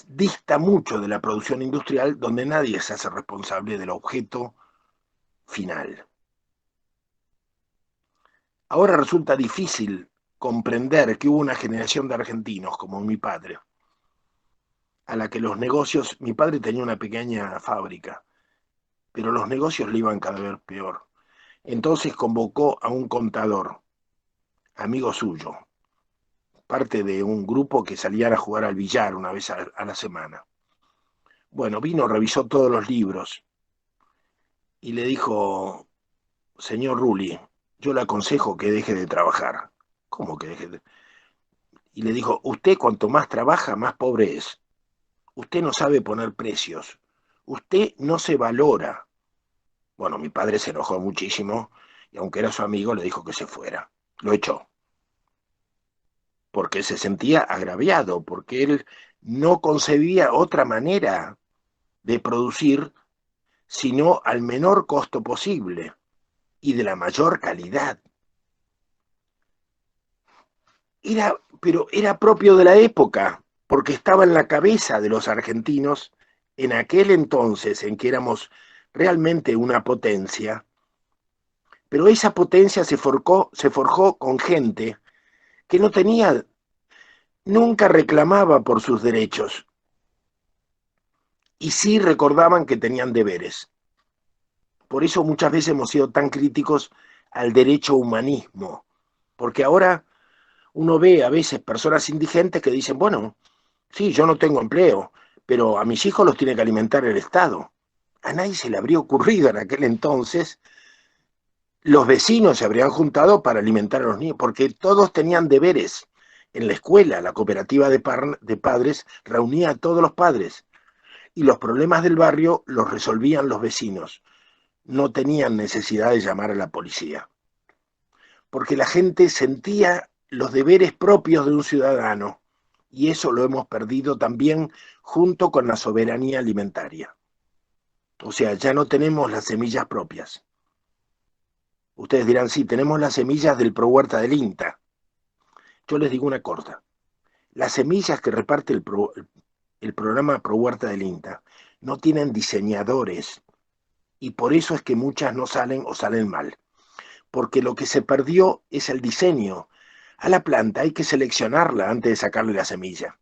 dista mucho de la producción industrial, donde nadie se hace responsable del objeto final. Ahora resulta difícil comprender que hubo una generación de argentinos, como mi padre, a la que los negocios, mi padre tenía una pequeña fábrica, pero los negocios le iban cada vez peor. Entonces convocó a un contador, amigo suyo, parte de un grupo que salían a jugar al billar una vez a la semana. Bueno, vino, revisó todos los libros y le dijo, señor Rulli, yo le aconsejo que deje de trabajar. ¿Cómo que deje de...? Y le dijo, usted cuanto más trabaja, más pobre es. Usted no sabe poner precios. Usted no se valora. Bueno, mi padre se enojó muchísimo y aunque era su amigo, le dijo que se fuera. Lo echó. Porque se sentía agraviado, porque él no concebía otra manera de producir sino al menor costo posible y de la mayor calidad. Pero era propio de la época, porque estaba en la cabeza de los argentinos en aquel entonces en que éramos realmente una potencia, pero esa potencia se forjó con gente que no tenía, nunca reclamaba por sus derechos, y sí recordaban que tenían deberes. Por eso muchas veces hemos sido tan críticos al derecho humanismo, porque ahora uno ve a veces personas indigentes que dicen, bueno, sí, yo no tengo empleo, pero a mis hijos los tiene que alimentar el Estado. A nadie se le habría ocurrido en aquel entonces, los vecinos se habrían juntado para alimentar a los niños, porque todos tenían deberes. En la escuela, la cooperativa de padres reunía a todos los padres y los problemas del barrio los resolvían los vecinos. No tenían necesidad de llamar a la policía, porque la gente sentía los deberes propios de un ciudadano, y eso lo hemos perdido también junto con la soberanía alimentaria. O sea, ya no tenemos las semillas propias. Ustedes dirán, sí, tenemos las semillas del ProHuerta del INTA. Yo les digo una corta. Las semillas que reparte el programa ProHuerta del INTA no tienen diseñadores y por eso es que muchas no salen o salen mal. Porque lo que se perdió es el diseño. A la planta hay que seleccionarla antes de sacarle la semilla.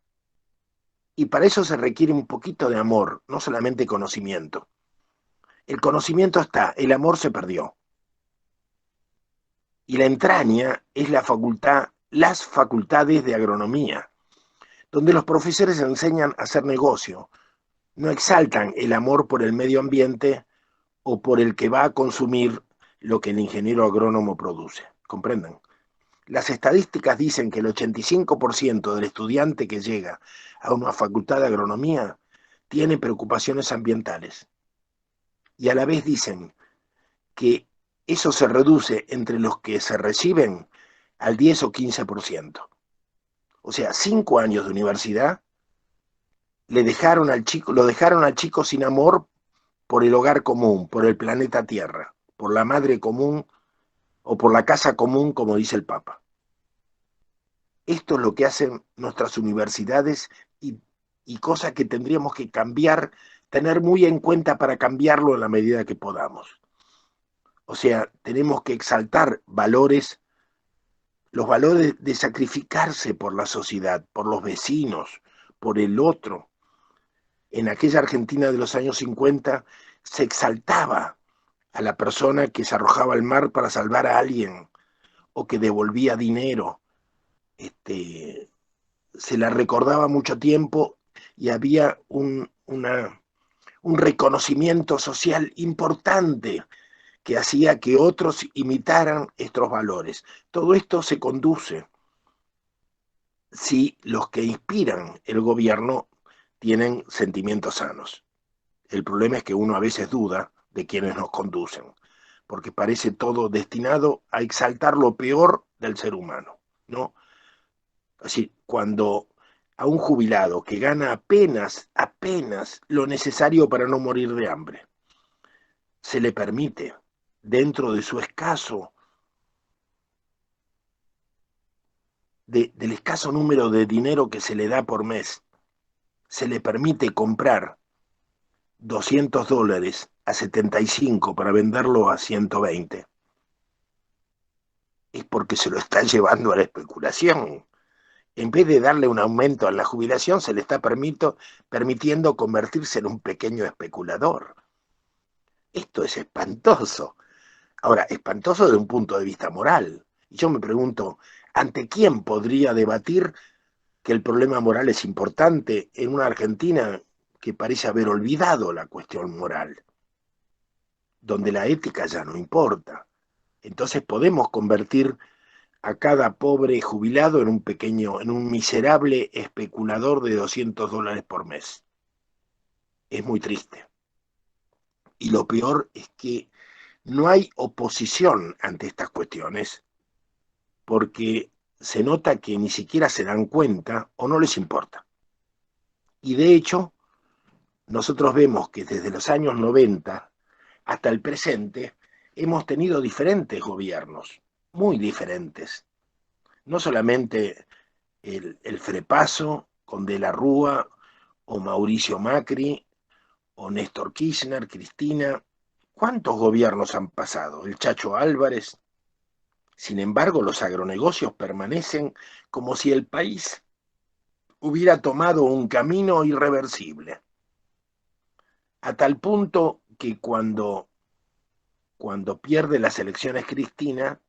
Y para eso se requiere un poquito de amor, no solamente conocimiento. El conocimiento está, el amor se perdió. Y la entraña es la facultad, las facultades de agronomía, donde los profesores enseñan a hacer negocio, no exaltan el amor por el medio ambiente o por el que va a consumir lo que el ingeniero agrónomo produce. ¿Comprenden? Las estadísticas dicen que el 85% del estudiante que llega a una facultad de agronomía tiene preocupaciones ambientales. Y a la vez dicen que eso se reduce entre los que se reciben al 10 o 15%. O sea, 5 años de universidad lo dejaron al chico sin amor por el hogar común, por el planeta Tierra, por la madre común o por la casa común, como dice el Papa. Esto es lo que hacen nuestras universidades y cosa que tendríamos que cambiar, tener muy en cuenta para cambiarlo en la medida que podamos. O sea, tenemos que exaltar valores, los valores de sacrificarse por la sociedad, por los vecinos, por el otro. En aquella Argentina de los años 50 se exaltaba a la persona que se arrojaba al mar para salvar a alguien o que devolvía dinero. Se la recordaba mucho tiempo y había un reconocimiento social importante que hacía que otros imitaran estos valores. Todo esto se conduce si los que inspiran el gobierno tienen sentimientos sanos. El problema es que uno a veces duda de quienes nos conducen, porque parece todo destinado a exaltar lo peor del ser humano, ¿no? Así, cuando a un jubilado que gana apenas lo necesario para no morir de hambre, se le permite, dentro de su del escaso número de dinero que se le da por mes, se le permite comprar $200 a 75 para venderlo a 120, es porque se lo está llevando a la especulación. En vez de darle un aumento a la jubilación, se le está permitiendo convertirse en un pequeño especulador. Esto es espantoso. Ahora, espantoso desde un punto de vista moral. Y yo me pregunto, ¿ante quién podría debatir que el problema moral es importante en una Argentina que parece haber olvidado la cuestión moral, donde la ética ya no importa? Entonces podemos convertir a cada pobre jubilado en un miserable especulador de $200 por mes. Es muy triste. Y lo peor es que no hay oposición ante estas cuestiones, porque se nota que ni siquiera se dan cuenta o no les importa. Y de hecho, nosotros vemos que desde los años 90 hasta el presente hemos tenido diferentes gobiernos, muy diferentes. No solamente el Frepaso con De la Rúa o Mauricio Macri o Néstor Kirchner, Cristina. ¿Cuántos gobiernos han pasado? El Chacho Álvarez. Sin embargo, los agronegocios permanecen como si el país hubiera tomado un camino irreversible. A tal punto que cuando pierde las elecciones Cristina,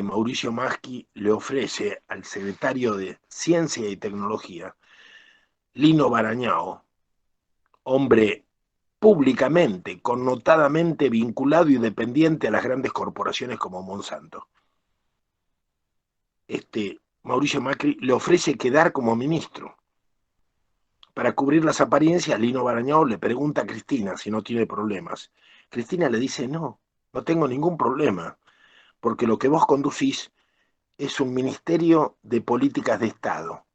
Mauricio Macri le ofrece al secretario de Ciencia y Tecnología, Lino Barañao, hombre públicamente, connotadamente vinculado y dependiente a las grandes corporaciones como Monsanto. Mauricio Macri le ofrece quedar como ministro. Para cubrir las apariencias, Lino Barañao le pregunta a Cristina si no tiene problemas. Cristina le dice, no tengo ningún problema, porque lo que vos conducís es un ministerio de políticas de Estado,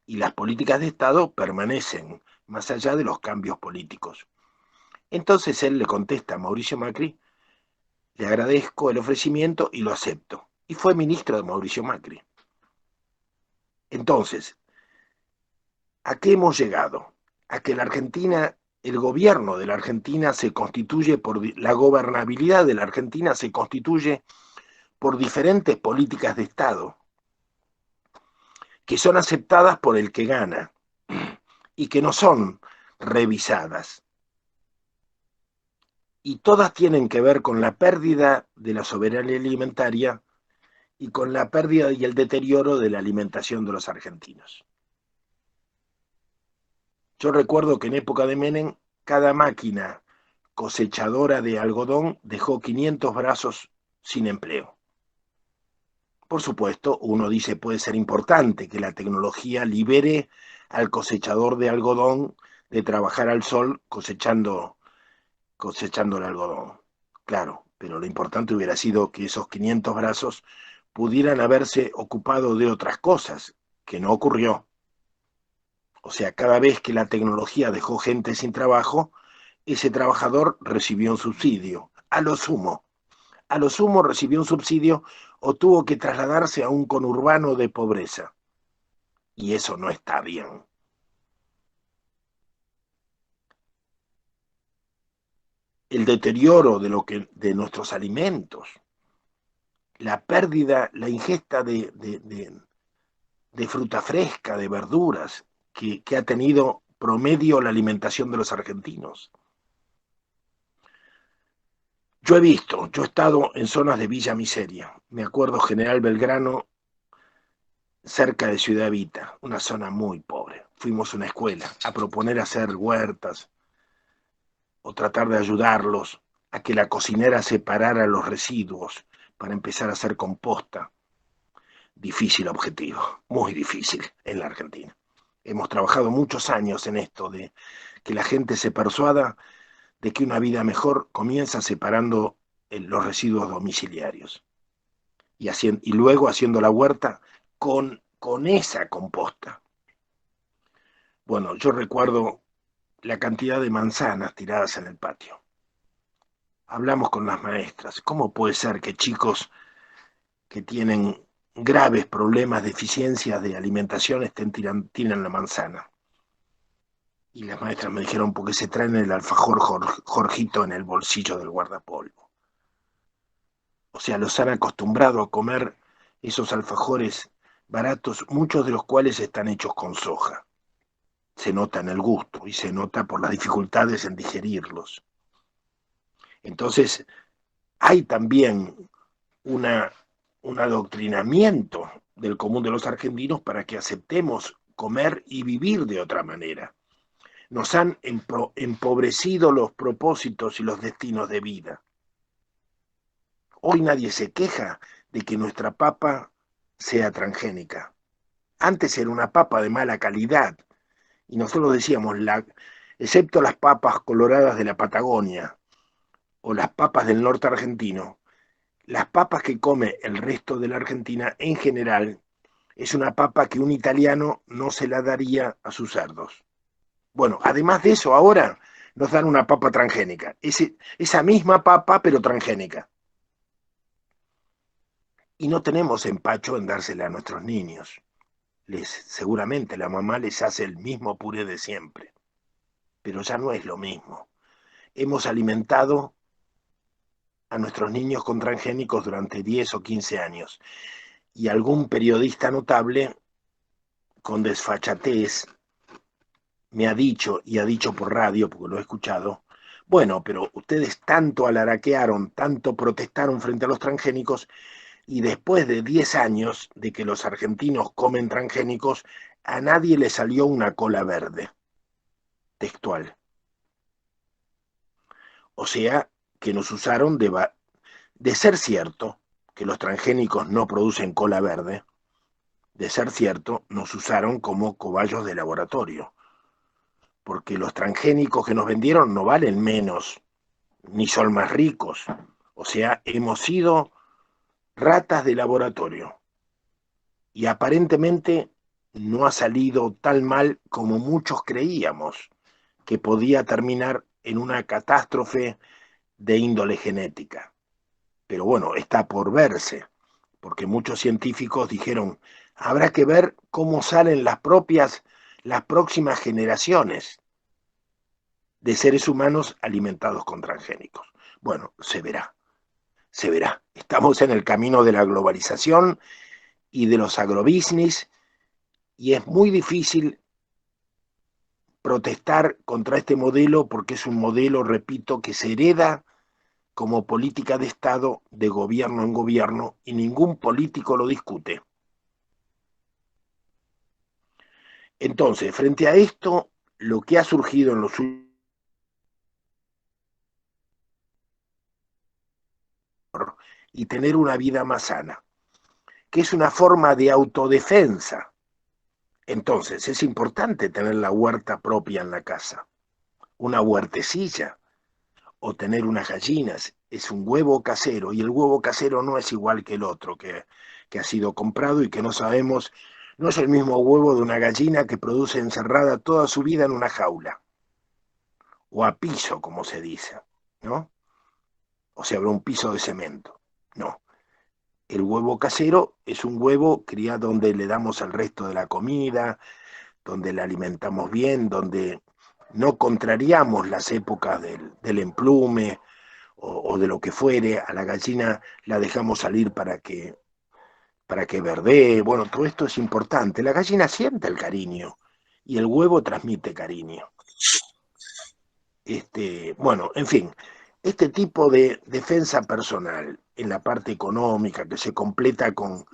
y las políticas de Estado permanecen más allá de los cambios políticos. Entonces él le contesta a Mauricio Macri, le agradezco el ofrecimiento y lo acepto. Y fue ministro de Mauricio Macri. Entonces, ¿a qué hemos llegado? A que la Argentina, el gobierno de la Argentina se constituye la gobernabilidad de la Argentina se constituye por diferentes políticas de Estado que son aceptadas por el que gana y que no son revisadas. Y todas tienen que ver con la pérdida de la soberanía alimentaria y con la pérdida y el deterioro de la alimentación de los argentinos. Yo recuerdo que en época de Menem, cada máquina cosechadora de algodón dejó 500 brazos sin empleo. Por supuesto, uno dice puede ser importante que la tecnología libere al cosechador de algodón de trabajar al sol cosechando el algodón. Claro, pero lo importante hubiera sido que esos 500 brazos pudieran haberse ocupado de otras cosas, que no ocurrió. O sea, cada vez que la tecnología dejó gente sin trabajo, ese trabajador recibió un subsidio, a lo sumo recibió un subsidio o tuvo que trasladarse a un conurbano de pobreza. Y eso no está bien. El deterioro de nuestros alimentos, la pérdida, la ingesta de fruta fresca, de verduras, que ha tenido promedio la alimentación de los argentinos. Yo he estado en zonas de Villa Miseria. Me acuerdo General Belgrano, cerca de Ciudad Evita, una zona muy pobre. Fuimos a una escuela a proponer hacer huertas o tratar de ayudarlos a que la cocinera separara los residuos para empezar a hacer composta. Difícil objetivo, muy difícil en la Argentina. Hemos trabajado muchos años en esto de que la gente se persuada de que una vida mejor comienza separando los residuos domiciliarios y luego haciendo la huerta con esa composta. Bueno, yo recuerdo la cantidad de manzanas tiradas en el patio. Hablamos con las maestras. ¿Cómo puede ser que chicos que tienen graves problemas, deficiencias de alimentación tiran la manzana? Y las maestras me dijeron, porque se traen el alfajor Jorgito en el bolsillo del guardapolvo. O sea, los han acostumbrado a comer esos alfajores baratos, muchos de los cuales están hechos con soja. Se nota en el gusto y se nota por las dificultades en digerirlos. Entonces, hay también un adoctrinamiento del común de los argentinos para que aceptemos comer y vivir de otra manera. Nos han empobrecido los propósitos y los destinos de vida. Hoy nadie se queja de que nuestra papa sea transgénica. Antes era una papa de mala calidad y nosotros decíamos, excepto las papas coloradas de la Patagonia o las papas del norte argentino, las papas que come el resto de la Argentina en general es una papa que un italiano no se la daría a sus cerdos. Bueno, además de eso, ahora nos dan una papa transgénica. Esa misma papa, pero transgénica. Y no tenemos empacho en dársela a nuestros niños. Seguramente la mamá les hace el mismo puré de siempre. Pero ya no es lo mismo. Hemos alimentado a nuestros niños con transgénicos durante 10 o 15 años. Y algún periodista notable, con desfachatez, me ha dicho, y ha dicho por radio, porque lo he escuchado, bueno, pero ustedes tanto alaraquearon, tanto protestaron frente a los transgénicos, y después de 10 años de que los argentinos comen transgénicos, a nadie le salió una cola verde. Textual. O sea, que nos usaron de ser cierto que los transgénicos no producen cola verde, de ser cierto, nos usaron como cobayos de laboratorio. Porque los transgénicos que nos vendieron no valen menos, ni son más ricos. O sea, hemos sido ratas de laboratorio. Y aparentemente no ha salido tan mal como muchos creíamos, que podía terminar en una catástrofe de índole genética. pero bueno, está por verse, porque muchos científicos dijeron, habrá que ver cómo salen las próximas generaciones de seres humanos alimentados con transgénicos. Bueno, se verá, se verá. Estamos en el camino de la globalización y de los agrobusiness, y es muy difícil protestar contra este modelo porque es un modelo, repito, que se hereda como política de Estado de gobierno en gobierno y ningún político lo discute. Entonces, frente a esto, lo que ha surgido en los últimos y tener una vida más sana, que es una forma de autodefensa. Entonces, es importante tener la huerta propia en la casa, una huertecilla, o tener unas gallinas. Es un huevo casero, y el huevo casero no es igual que el otro que ha sido comprado y que no sabemos, no es el mismo huevo de una gallina que produce encerrada toda su vida en una jaula, o a piso, como se dice, ¿no? O sea, habrá un piso de cemento. No. El huevo casero es un huevo criado donde le damos el resto de la comida, donde la alimentamos bien, donde no contrariamos las épocas del emplume o de lo que fuere. A la gallina la dejamos salir para que verdee. Bueno, todo esto es importante. La gallina siente el cariño y el huevo transmite cariño. Bueno, en fin, este tipo de defensa personal en la parte económica que se completa con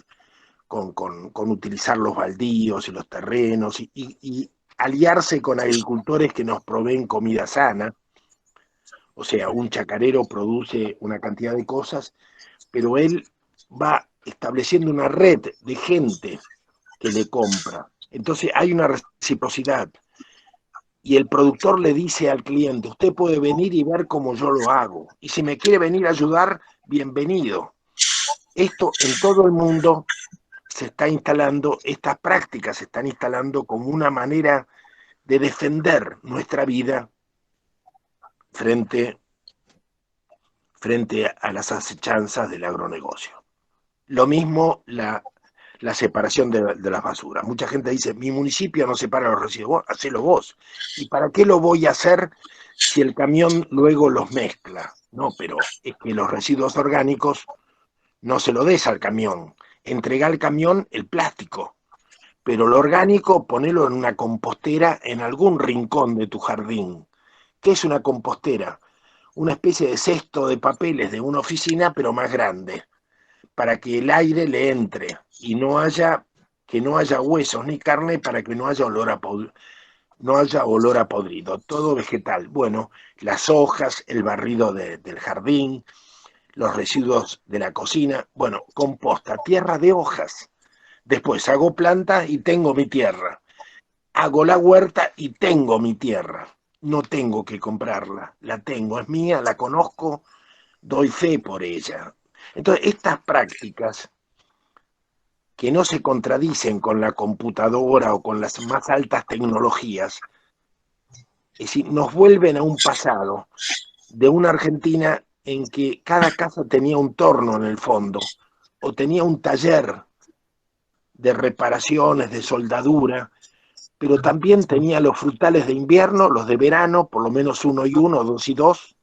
utilizar los baldíos y los terrenos y aliarse con agricultores que nos proveen comida sana. O sea, un chacarero produce una cantidad de cosas, pero él va estableciendo una red de gente que le compra. Entonces hay una reciprocidad. Y el productor le dice al cliente, usted puede venir y ver cómo yo lo hago. Y si me quiere venir a ayudar, bienvenido. Esto en todo el mundo se está instalando, estas prácticas se están instalando como una manera de defender nuestra vida frente a las acechanzas del agronegocio. Lo mismo la separación de las basuras. Mucha gente dice, mi municipio no separa los residuos, hacelo vos. ¿Y para qué lo voy a hacer si el camión luego los mezcla? No, pero es que los residuos orgánicos no se lo des al camión. Entrega al camión el plástico, pero lo orgánico ponelo en una compostera en algún rincón de tu jardín. ¿Qué es una compostera? Una especie de cesto de papeles de una oficina, pero más grande, para que el aire le entre y que no haya huesos ni carne, para que no haya olor a podrido, todo vegetal. Bueno, las hojas, el barrido del jardín, los residuos de la cocina, bueno, composta, tierra de hojas. Después hago plantas y tengo mi tierra. Hago la huerta y tengo mi tierra. No tengo que comprarla, la tengo, es mía, la conozco, doy fe por ella. Entonces, estas prácticas que no se contradicen con la computadora o con las más altas tecnologías, es decir, nos vuelven a un pasado de una Argentina en que cada casa tenía un torno en el fondo, o tenía un taller de reparaciones, de soldadura, pero también tenía los frutales de invierno, los de verano, por lo menos 1 y 1, 2 y 2,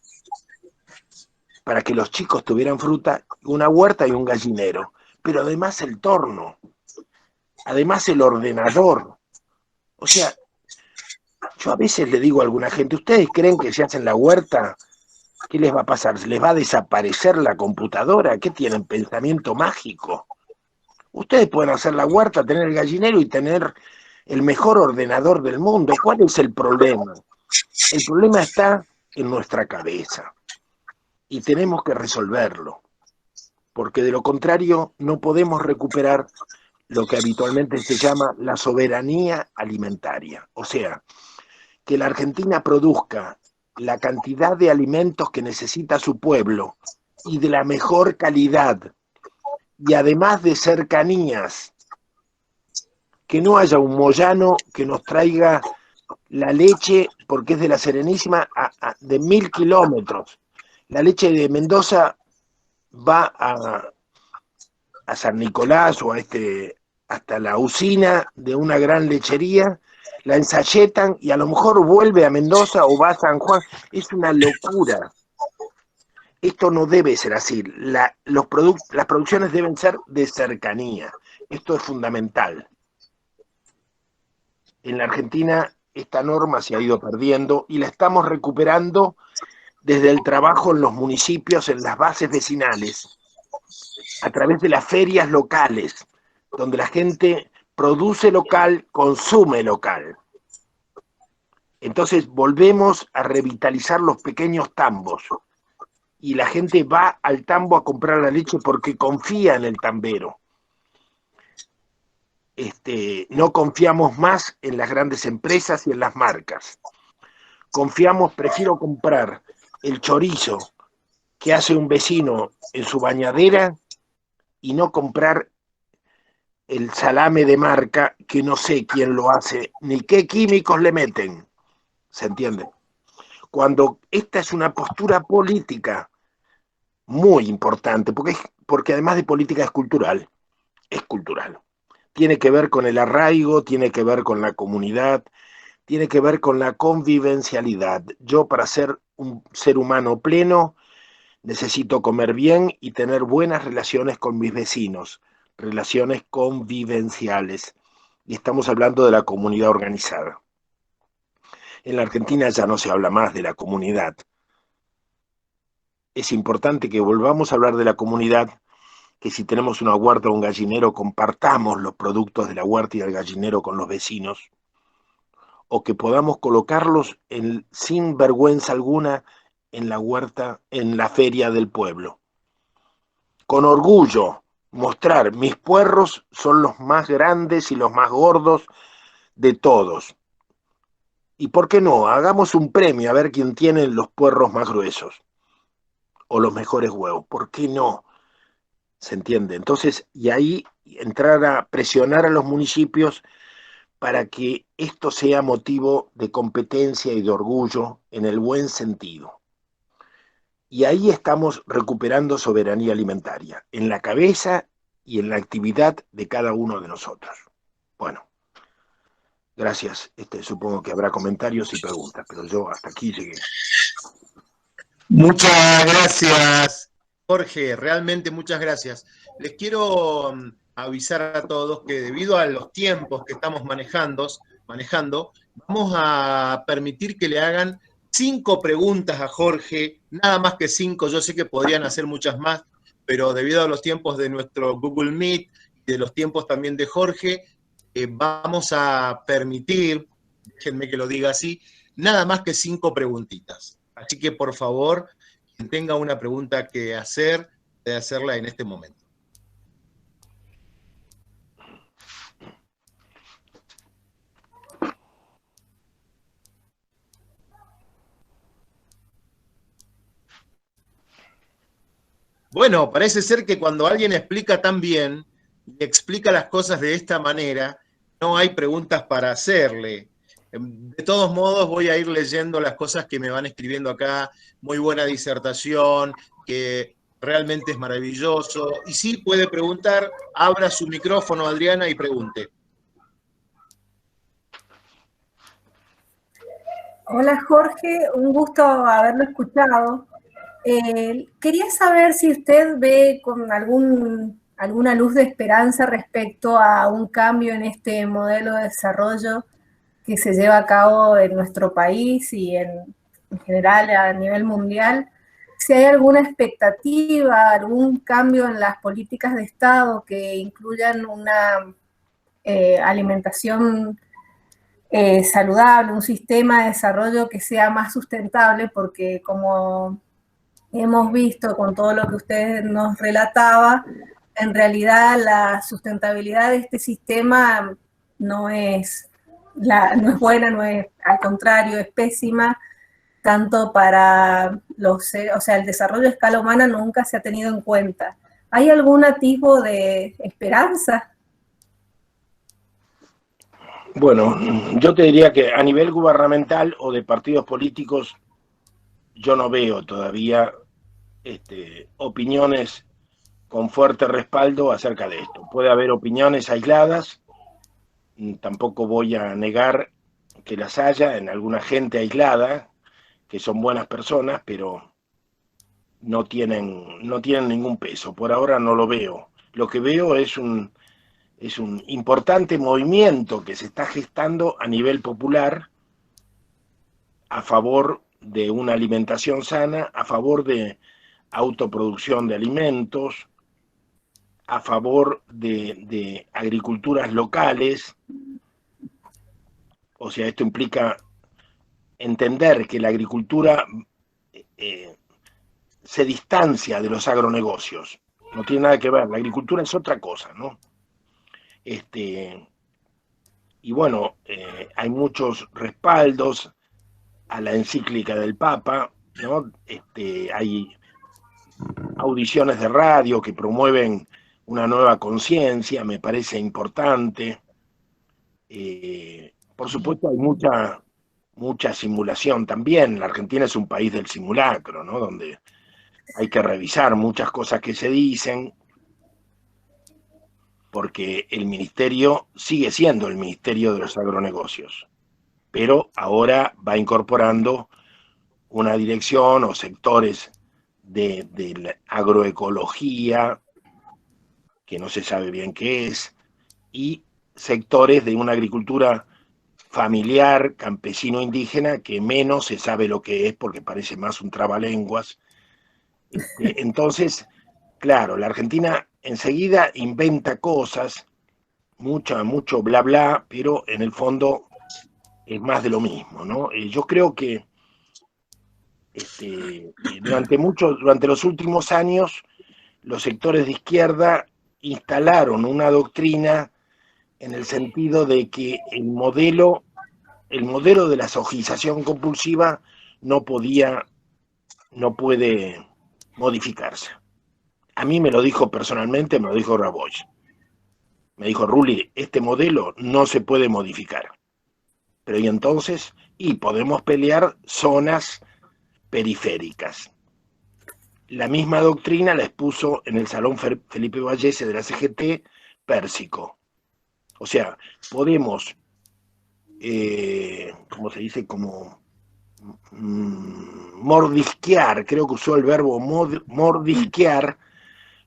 para que los chicos tuvieran fruta, una huerta y un gallinero, pero además el torno, además el ordenador. O sea, yo a veces le digo a alguna gente, ¿ustedes creen que si hacen la huerta, qué les va a pasar? ¿Les va a desaparecer la computadora? ¿Qué tienen? ¿Pensamiento mágico? Ustedes pueden hacer la huerta, tener el gallinero y tener el mejor ordenador del mundo. ¿Cuál es el problema? El problema está en nuestra cabeza y tenemos que resolverlo, porque de lo contrario no podemos recuperar lo que habitualmente se llama la soberanía alimentaria. O sea, que la Argentina produzca la cantidad de alimentos que necesita su pueblo y de la mejor calidad, y además de cercanías, que no haya un Moyano que nos traiga la leche, porque es de la Serenísima, de 1000 kilómetros. La leche de Mendoza va a San Nicolás o hasta la usina de una gran lechería, la ensayetan y a lo mejor vuelve a Mendoza o va a San Juan. Es una locura. Esto no debe ser así. Las producciones deben ser de cercanía. Esto es fundamental. En la Argentina esta norma se ha ido perdiendo y la estamos recuperando desde el trabajo en los municipios, en las bases vecinales, a través de las ferias locales, donde la gente produce local, consume local. Entonces volvemos a revitalizar los pequeños tambos y la gente va al tambo a comprar la leche porque confía en el tambero. No confiamos más en las grandes empresas y en las marcas. Prefiero comprar el chorizo que hace un vecino en su bañadera y no comprar el salame de marca que no sé quién lo hace, ni qué químicos le meten. ¿Se entiende? Cuando esta es una postura política muy importante, porque además de política es cultural. Tiene que ver con el arraigo, tiene que ver con la comunidad, tiene que ver con la convivencialidad. Yo, para ser un ser humano pleno, necesito comer bien y tener buenas relaciones con mis vecinos, relaciones convivenciales. Y estamos hablando de la comunidad organizada. En la Argentina ya no se habla más de la comunidad. Es importante que volvamos a hablar de la comunidad, que si tenemos una huerta o un gallinero, compartamos los productos de la huerta y del gallinero con los vecinos, o que podamos colocarlos sin vergüenza alguna en la huerta, en la feria del pueblo. Con orgullo, mostrar, mis puerros son los más grandes y los más gordos de todos. Y por qué no, hagamos un premio a ver quién tiene los puerros más gruesos o los mejores huevos. ¿Por qué no? ¿Se entiende? Entonces, y ahí entrar a presionar a los municipios para que esto sea motivo de competencia y de orgullo en el buen sentido. Y ahí estamos recuperando soberanía alimentaria, en la cabeza y en la actividad de cada uno de nosotros. Bueno, gracias. Supongo que habrá comentarios y preguntas, pero yo hasta aquí llegué. Muchas gracias, Jorge, realmente muchas gracias. Les quiero avisar a todos que debido a los tiempos que estamos manejando, vamos a permitir que le hagan 5 preguntas a Jorge, nada más que 5, yo sé que podrían hacer muchas más, pero debido a los tiempos de nuestro Google Meet y de los tiempos también de Jorge, vamos a permitir, déjenme que lo diga así, nada más que 5 preguntitas. Así que, por favor, quien tenga una pregunta que hacer, debe hacerla en este momento. Bueno, parece ser que cuando alguien explica tan bien y explica las cosas de esta manera, no hay preguntas para hacerle. De todos modos, voy a ir leyendo las cosas que me van escribiendo acá. Muy buena disertación, que realmente es maravilloso. Y sí, puede preguntar, abra su micrófono, Adriana, y pregunte. Hola Jorge, un gusto haberlo escuchado. Quería saber si usted ve con alguna luz de esperanza respecto a un cambio en este modelo de desarrollo que se lleva a cabo en nuestro país y en general a nivel mundial. Si hay alguna expectativa, algún cambio en las políticas de Estado que incluyan una alimentación saludable, un sistema de desarrollo que sea más sustentable, porque como hemos visto con todo lo que usted nos relataba, en realidad la sustentabilidad de este sistema no es buena, al contrario, es pésima, tanto para el desarrollo a escala humana nunca se ha tenido en cuenta. ¿Hay algún atisbo de esperanza? Bueno, yo te diría que a nivel gubernamental o de partidos políticos, yo no veo todavía opiniones con fuerte respaldo acerca de esto. Puede haber opiniones aisladas, tampoco voy a negar que las haya en alguna gente aislada, que son buenas personas, pero no tienen ningún peso. Por ahora no lo veo. Lo que veo es un importante movimiento que se está gestando a nivel popular a favor de una alimentación sana, a favor de autoproducción de alimentos, a favor de agriculturas locales. O sea, esto implica entender que la agricultura se distancia de los agronegocios. No tiene nada que ver, la agricultura es otra cosa, ¿no? Y bueno, hay muchos respaldos a la encíclica del Papa, ¿no? Hay audiciones de radio que promueven una nueva conciencia, me parece importante. Por supuesto hay mucha simulación también. La Argentina es un país del simulacro, ¿no? Donde hay que revisar muchas cosas que se dicen, porque el ministerio sigue siendo el Ministerio de los Agronegocios, pero ahora va incorporando una dirección o sectores de la agroecología, que no se sabe bien qué es, y sectores de una agricultura familiar, campesino, indígena, que menos se sabe lo que es porque parece más un trabalenguas. Entonces, claro, la Argentina enseguida inventa cosas, mucho bla bla, pero en el fondo es más de lo mismo, ¿no? Yo creo que durante los últimos años los sectores de izquierda instalaron una doctrina en el sentido de que el modelo de la sojización compulsiva no puede modificarse. A mí me lo dijo personalmente, me lo dijo Grabois. Me dijo, Rulli, este modelo no se puede modificar. Pero y entonces, podemos pelear zonas periféricas. La misma doctrina la expuso en el Salón Felipe Vallese de la CGT Pérsico. O sea, podemos, ¿cómo se dice? Como mordisquear, creo que usó el verbo mordisquear,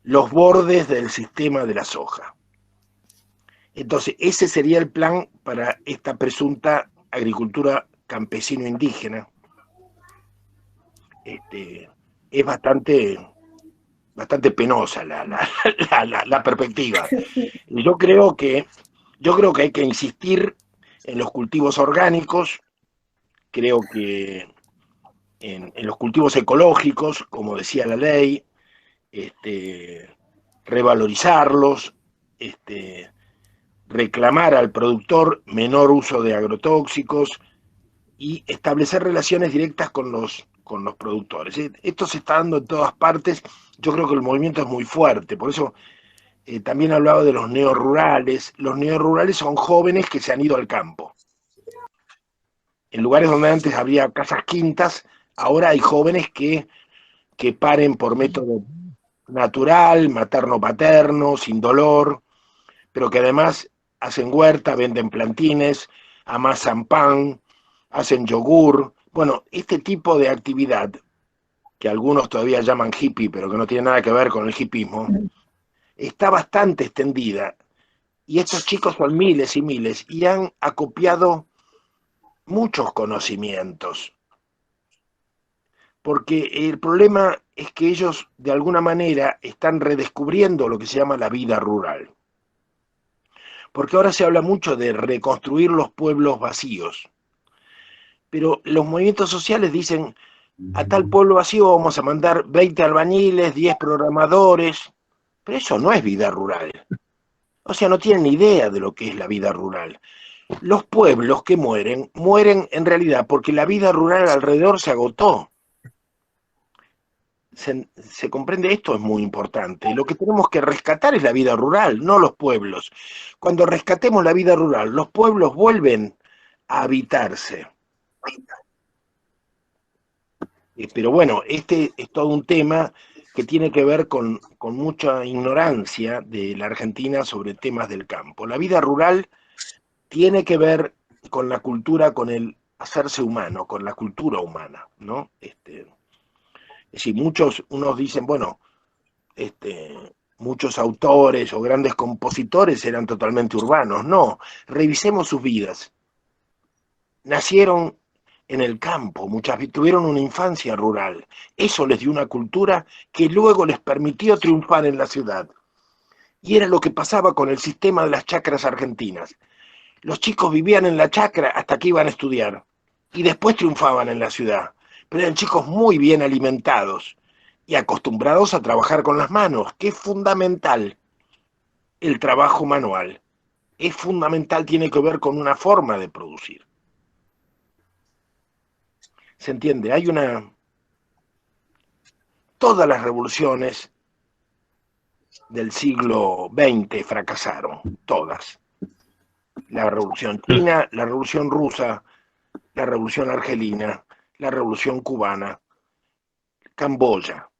los bordes del sistema de la soja. Entonces, ese sería el plan para esta presunta agricultura campesino-indígena. Es bastante penosa la perspectiva. Yo creo que hay que insistir en los cultivos orgánicos, creo que en los cultivos ecológicos, como decía la ley, revalorizarlos, reclamar al productor menor uso de agrotóxicos y establecer relaciones directas con los productores. Esto se está dando en todas partes. Yo creo que el movimiento es muy fuerte, por eso también hablaba de los neorurales. Los neorurales son jóvenes que se han ido al campo. En lugares donde antes había casas quintas, ahora hay jóvenes que paren por método natural, materno-paterno, sin dolor, pero que además hacen huerta, venden plantines, amasan pan, hacen yogur. Bueno, este tipo de actividad, que algunos todavía llaman hippie, pero que no tiene nada que ver con el hippismo, está bastante extendida. Y estos chicos son miles y miles y han acopiado muchos conocimientos. Porque el problema es que ellos, de alguna manera, están redescubriendo lo que se llama la vida rural. Porque ahora se habla mucho de reconstruir los pueblos vacíos. Pero los movimientos sociales dicen, a tal pueblo vacío vamos a mandar 20 albañiles, 10 programadores. Pero eso no es vida rural. O sea, no tienen ni idea de lo que es la vida rural. Los pueblos que mueren en realidad porque la vida rural alrededor se agotó. ¿Se comprende? Esto es muy importante. Lo que tenemos que rescatar es la vida rural, no los pueblos. Cuando rescatemos la vida rural, los pueblos vuelven a habitarse. Pero bueno, este es todo un tema que tiene que ver con mucha ignorancia de la Argentina sobre temas del campo. La vida rural tiene que ver con la cultura, con el hacerse humano, con la cultura humana, ¿no? Es decir, unos dicen, bueno, muchos autores o grandes compositores eran totalmente urbanos. No, revisemos sus vidas. Nacieron en el campo, tuvieron una infancia rural. Eso les dio una cultura que luego les permitió triunfar en la ciudad. Y era lo que pasaba con el sistema de las chacras argentinas. Los chicos vivían en la chacra hasta que iban a estudiar y después triunfaban en la ciudad. Pero eran chicos muy bien alimentados y acostumbrados a trabajar con las manos, que es fundamental el trabajo manual. Es fundamental, tiene que ver con una forma de producir. ¿Se entiende? Todas las revoluciones del siglo XX fracasaron, todas. La revolución china, la revolución rusa, la revolución argelina, la revolución cubana, Camboya.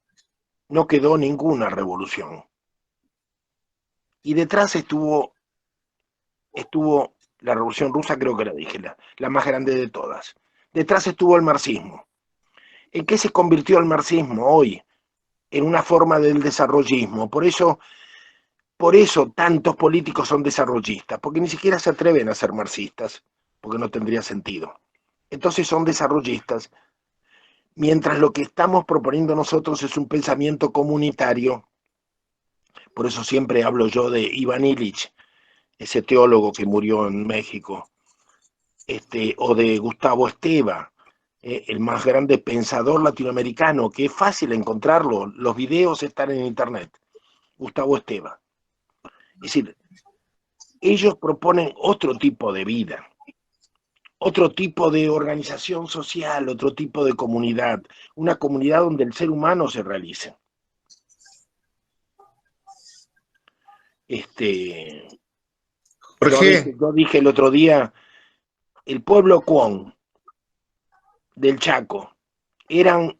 No quedó ninguna revolución. Y detrás estuvo la revolución rusa, creo que la dije, la más grande de todas. Detrás estuvo el marxismo. ¿En qué se convirtió el marxismo hoy? En una forma del desarrollismo. Por eso tantos políticos son desarrollistas, porque ni siquiera se atreven a ser marxistas, porque no tendría sentido. Entonces son desarrollistas, mientras lo que estamos proponiendo nosotros es un pensamiento comunitario. Por eso siempre hablo yo de Iván Illich, ese teólogo que murió en México, o de Gustavo Esteva, el más grande pensador latinoamericano, que es fácil encontrarlo, los videos están en internet, Gustavo Esteva. Es decir, ellos proponen otro tipo de vida, otro tipo de organización social, otro tipo de comunidad, una comunidad donde el ser humano se realice. Yo dije el otro día, el pueblo Cuón del Chaco eran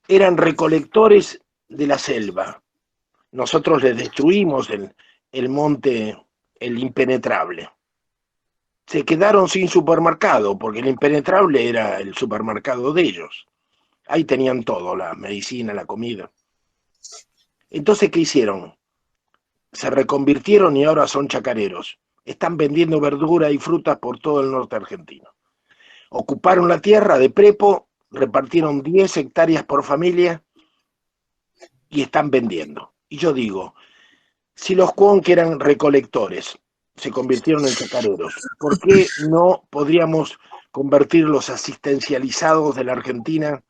recolectores de la selva. Nosotros les destruimos el monte, el impenetrable. Se quedaron sin supermercado, porque el impenetrable era el supermercado de ellos. Ahí tenían todo, la medicina, la comida. Entonces, ¿qué hicieron? Se reconvirtieron y ahora son chacareros. Están vendiendo verdura y frutas por todo el norte argentino. Ocuparon la tierra de prepo, repartieron 10 hectáreas por familia y están vendiendo. Y yo digo, si los Cuón, que eran recolectores, se convirtieron en chacareros, ¿por qué no podríamos convertir los asistencializados de la Argentina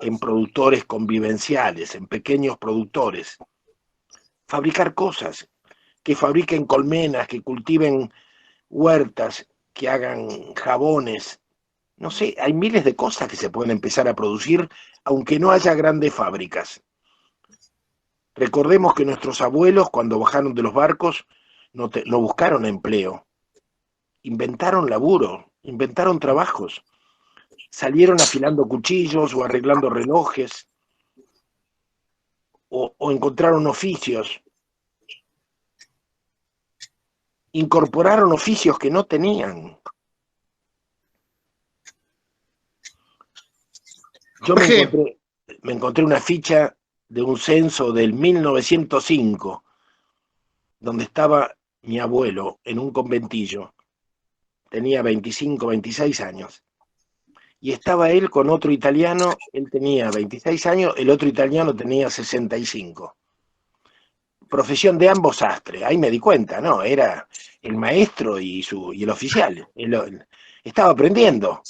en productores convivenciales, en pequeños productores? Fabricar cosas, que fabriquen colmenas, que cultiven huertas, que hagan jabones. No sé, hay miles de cosas que se pueden empezar a producir, aunque no haya grandes fábricas. Recordemos que nuestros abuelos, cuando bajaron de los barcos, no buscaron empleo. Inventaron laburo, inventaron trabajos. Salieron afilando cuchillos o arreglando relojes, o encontraron oficios. Incorporaron oficios que no tenían. Yo me encontré una ficha de un censo del 1905, donde estaba mi abuelo en un conventillo. Tenía 25, 26 años. Y estaba él con otro italiano, él tenía 26 años, el otro italiano tenía 65. Profesión de ambos sastre, ahí me di cuenta, ¿no? Era el maestro y el oficial. Estaba aprendiendo.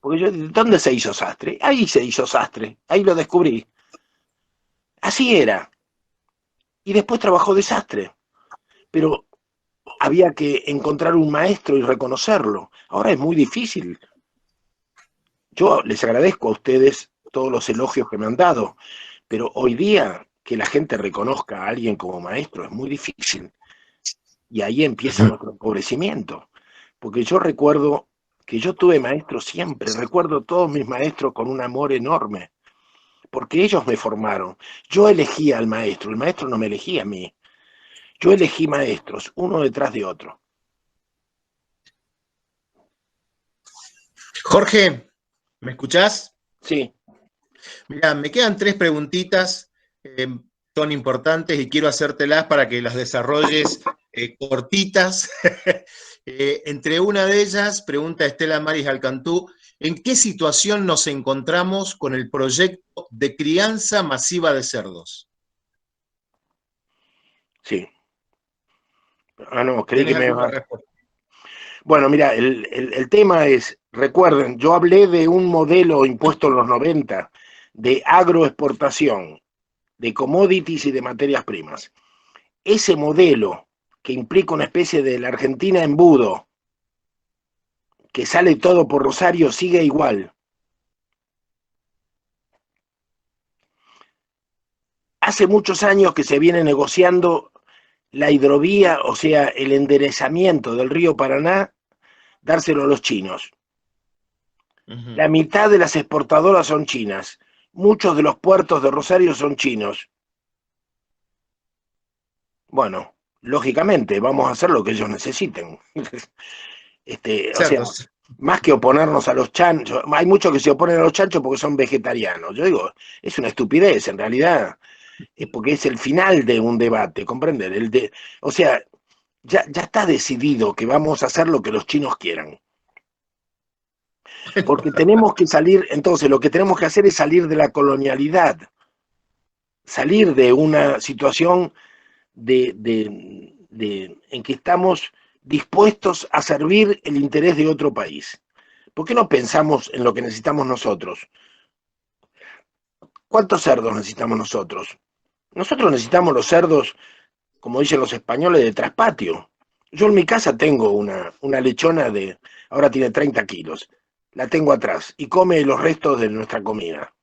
Porque yo, ¿dónde se hizo sastre? Ahí se hizo sastre, ahí lo descubrí. Así era. Y después trabajó de sastre. Pero había que encontrar un maestro y reconocerlo. Ahora es muy difícil. Yo les agradezco a ustedes todos los elogios que me han dado, pero hoy día que la gente reconozca a alguien como maestro es muy difícil. Y ahí empieza nuestro empobrecimiento. Porque yo recuerdo que yo tuve maestros siempre, recuerdo todos mis maestros con un amor enorme. porque ellos me formaron. Yo elegí al maestro, el maestro no me elegía a mí. Yo elegí maestros, uno detrás de otro. Jorge, ¿me escuchás? Sí. Mirá, me quedan 3 preguntitas, son importantes y quiero hacértelas para que las desarrolles cortitas. Entre una de ellas, pregunta Estela Maris Alcantú, ¿en qué situación nos encontramos con el proyecto de crianza masiva de cerdos? Sí. Ah, no, creí ¿Tenés que me alguna iba. respuesta? Bueno, mira, el tema es, recuerden, yo hablé de un modelo impuesto en los 90 de agroexportación, de commodities y de materias primas. Ese modelo que implica una especie de la Argentina embudo, que sale todo por Rosario, sigue igual. Hace muchos años que se viene negociando la hidrovía, o sea, el enderezamiento del río Paraná, dárselo a los chinos. La mitad de las exportadoras son chinas. Muchos de los puertos de Rosario son chinos. Bueno, lógicamente, vamos a hacer lo que ellos necesiten. O sea, más que oponernos a los chanchos, hay muchos que se oponen a los chanchos porque son vegetarianos. Yo digo, es una estupidez, en realidad, porque es el final de un debate, ¿comprenden? O sea, ya está decidido que vamos a hacer lo que los chinos quieran. Porque tenemos que salir, entonces lo que tenemos que hacer es salir de la colonialidad, salir de una situación en que estamos dispuestos a servir el interés de otro país. ¿Por qué no pensamos en lo que necesitamos nosotros? ¿Cuántos cerdos necesitamos nosotros? Nosotros necesitamos los cerdos, como dicen los españoles, de traspatio. Yo en mi casa tengo una lechona ahora tiene 30 kilos, la tengo atrás y come los restos de nuestra comida.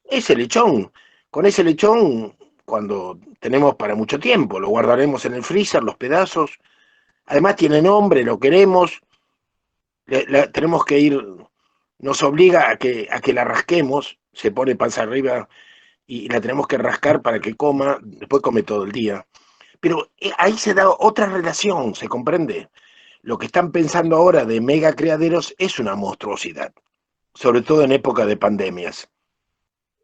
Ese lechón, con ese lechón, cuando tenemos para mucho tiempo, lo guardaremos en el freezer, los pedazos. Además tiene nombre, lo queremos, tenemos que ir, nos obliga a que la rasquemos, se pone panza arriba y la tenemos que rascar para que coma, después come todo el día. Pero ahí se da otra relación, ¿se comprende? Lo que están pensando ahora de mega criaderos es una monstruosidad, sobre todo en época de pandemias.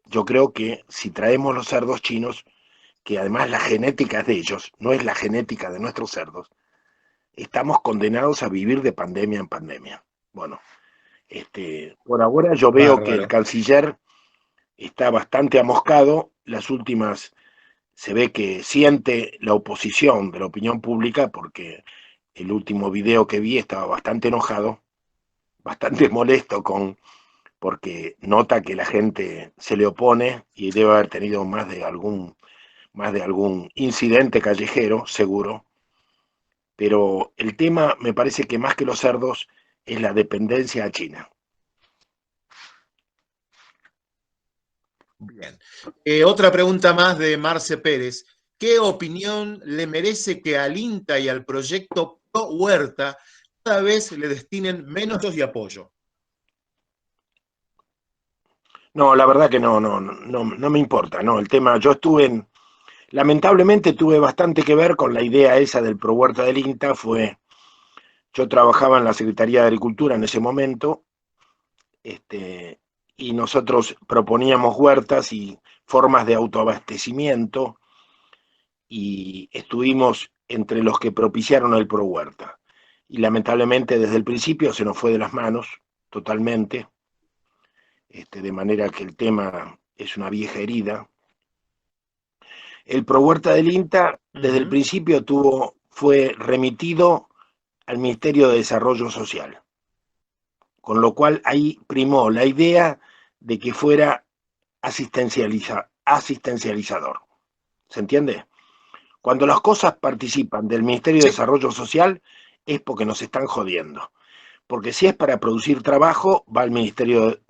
Yo creo que si traemos los cerdos chinos, que además la genética es de ellos, no es la genética de nuestros cerdos, estamos condenados a vivir de pandemia en pandemia. Bueno, por ahora yo veo que el canciller está bastante amoscado, las últimas se ve que siente la oposición de la opinión pública porque el último video que vi estaba bastante enojado, bastante molesto porque nota que la gente se le opone y debe haber tenido más de algún incidente callejero, seguro. Pero el tema me parece que más que los cerdos es la dependencia a China. Bien. Otra pregunta más de Marce Pérez. ¿Qué opinión le merece que al INTA y al proyecto Pro Huerta cada vez le destinen menos y apoyo? No, la verdad que no me importa, no, el tema, lamentablemente tuve bastante que ver con la idea esa del Pro Huerta del INTA, yo trabajaba en la Secretaría de Agricultura en ese momento, y nosotros proponíamos huertas y formas de autoabastecimiento, y estuvimos entre los que propiciaron el Pro Huerta. Y lamentablemente desde el principio se nos fue de las manos totalmente, de manera que el tema es una vieja herida. El Pro Huerta del INTA desde el principio fue remitido al Ministerio de Desarrollo Social, con lo cual ahí primó la idea de que fuera asistencializador. ¿Se entiende? Cuando las cosas participan del Ministerio de Desarrollo Social es porque nos están jodiendo. Porque si es para producir trabajo, va al Ministerio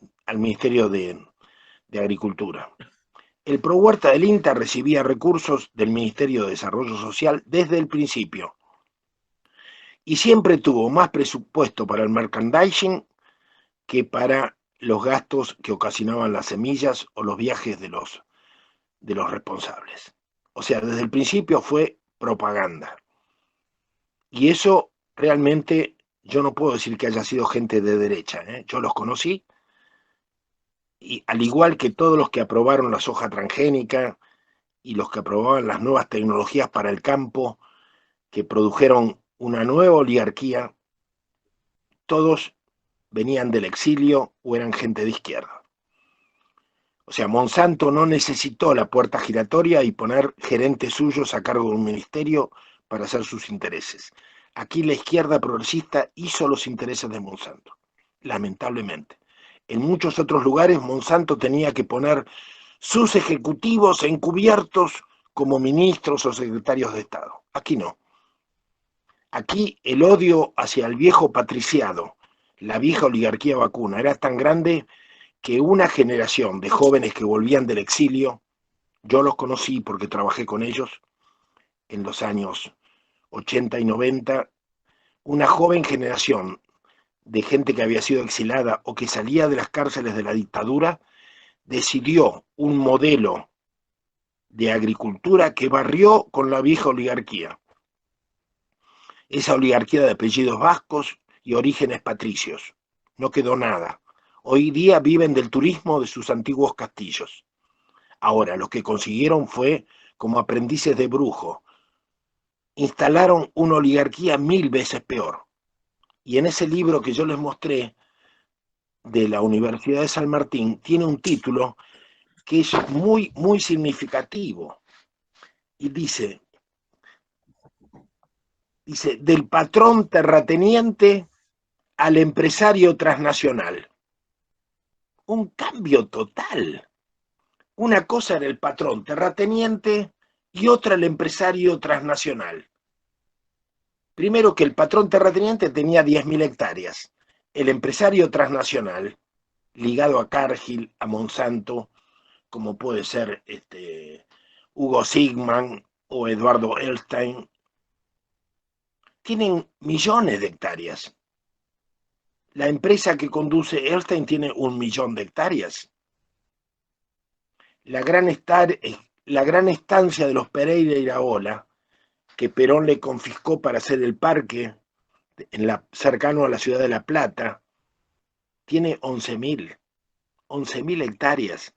de Agricultura. El Pro Huerta del INTA recibía recursos del Ministerio de Desarrollo Social desde el principio. Y siempre tuvo más presupuesto para el merchandising que para los gastos que ocasionaban las semillas o los viajes de los responsables. O sea, desde el principio fue propaganda. Y eso realmente yo no puedo decir que haya sido gente de derecha, ¿eh? Yo los conocí, y al igual que todos los que aprobaron la soja transgénica y los que aprobaban las nuevas tecnologías para el campo, que produjeron una nueva oligarquía, todos venían del exilio o eran gente de izquierda. O sea, Monsanto no necesitó la puerta giratoria y poner gerentes suyos a cargo de un ministerio para hacer sus intereses. Aquí la izquierda progresista hizo los intereses de Monsanto, lamentablemente. En muchos otros lugares Monsanto tenía que poner sus ejecutivos encubiertos como ministros o secretarios de Estado. Aquí no. Aquí el odio hacia el viejo patriciado, la vieja oligarquía vacuna, era tan grande que una generación de jóvenes que volvían del exilio, yo los conocí porque trabajé con ellos en los años 80 y 90, una joven generación de gente que había sido exilada o que salía de las cárceles de la dictadura, decidió un modelo de agricultura que barrió con la vieja oligarquía. Esa oligarquía de apellidos vascos y orígenes patricios. No quedó nada. Hoy día viven del turismo de sus antiguos castillos. Ahora, lo que consiguieron fue, como aprendices de brujo, instalaron una oligarquía 1000 veces peor. Y en ese libro que yo les mostré, de la Universidad de San Martín, tiene un título que es muy, muy significativo. Y dice, del patrón terrateniente al empresario transnacional. Un cambio total. Una cosa era el patrón terrateniente y otra el empresario transnacional. Primero que el patrón terrateniente tenía 10.000 hectáreas. El empresario transnacional, ligado a Cargill, a Monsanto, como puede ser Hugo Sigman o Eduardo Elstein, tienen millones de hectáreas. La empresa que conduce Elstein tiene 1 millón de hectáreas. La gran estancia de los Pereira y Iraola, que Perón le confiscó para hacer el parque cercano a la ciudad de La Plata, tiene 11.000 hectáreas.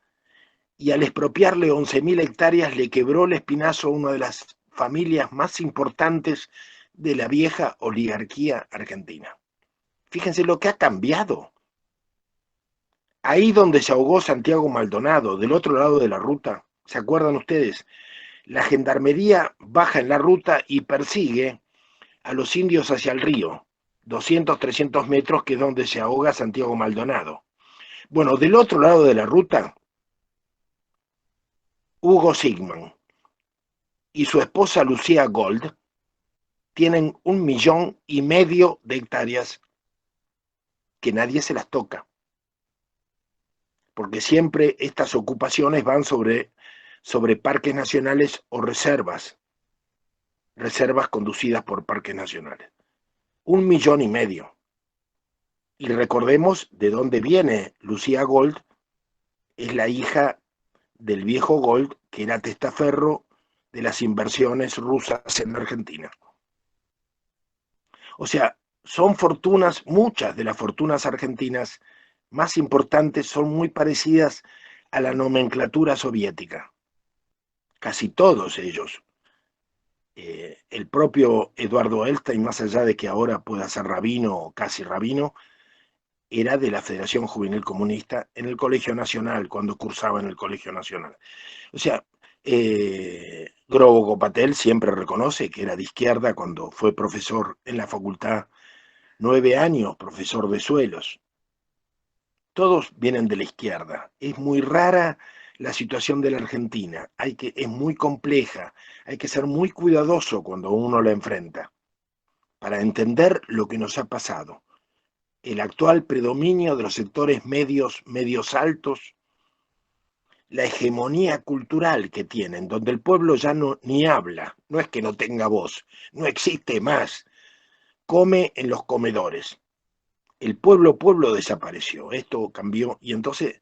Y al expropiarle 11.000 hectáreas le quebró el espinazo a una de las familias más importantes de la vieja oligarquía argentina. Fíjense lo que ha cambiado. Ahí donde se ahogó Santiago Maldonado, del otro lado de la ruta, ¿se acuerdan ustedes? La gendarmería baja en la ruta y persigue a los indios hacia el río, 200, 300 metros, que es donde se ahoga Santiago Maldonado. Bueno, del otro lado de la ruta, Hugo Sigman y su esposa Lucía Gold tienen 1,5 millones de hectáreas que nadie se las toca. Porque siempre estas ocupaciones van sobre parques nacionales o reservas conducidas por parques nacionales. 1,5 millones. Y recordemos de dónde viene Lucía Gold, es la hija del viejo Gold, que era testaferro de las inversiones rusas en Argentina. O sea, son fortunas, muchas de las fortunas argentinas más importantes son muy parecidas a la nomenclatura soviética. Casi todos ellos. El propio Eduardo Elstein, más allá de que ahora pueda ser rabino o casi rabino, era de la Federación Juvenil Comunista en el Colegio Nacional, cuando cursaba en el Colegio Nacional. O sea, Grobo Copatel siempre reconoce que era de izquierda cuando fue profesor en la facultad, 9 años, profesor de suelos. Todos vienen de la izquierda. Es muy rara la situación de la Argentina. Es muy compleja. Hay que ser muy cuidadoso cuando uno la enfrenta para entender lo que nos ha pasado. El actual predominio de los sectores medios altos, la hegemonía cultural que tienen, donde el pueblo ya ni habla, no es que no tenga voz, no existe más, come en los comedores. el pueblo desapareció, esto cambió, y entonces,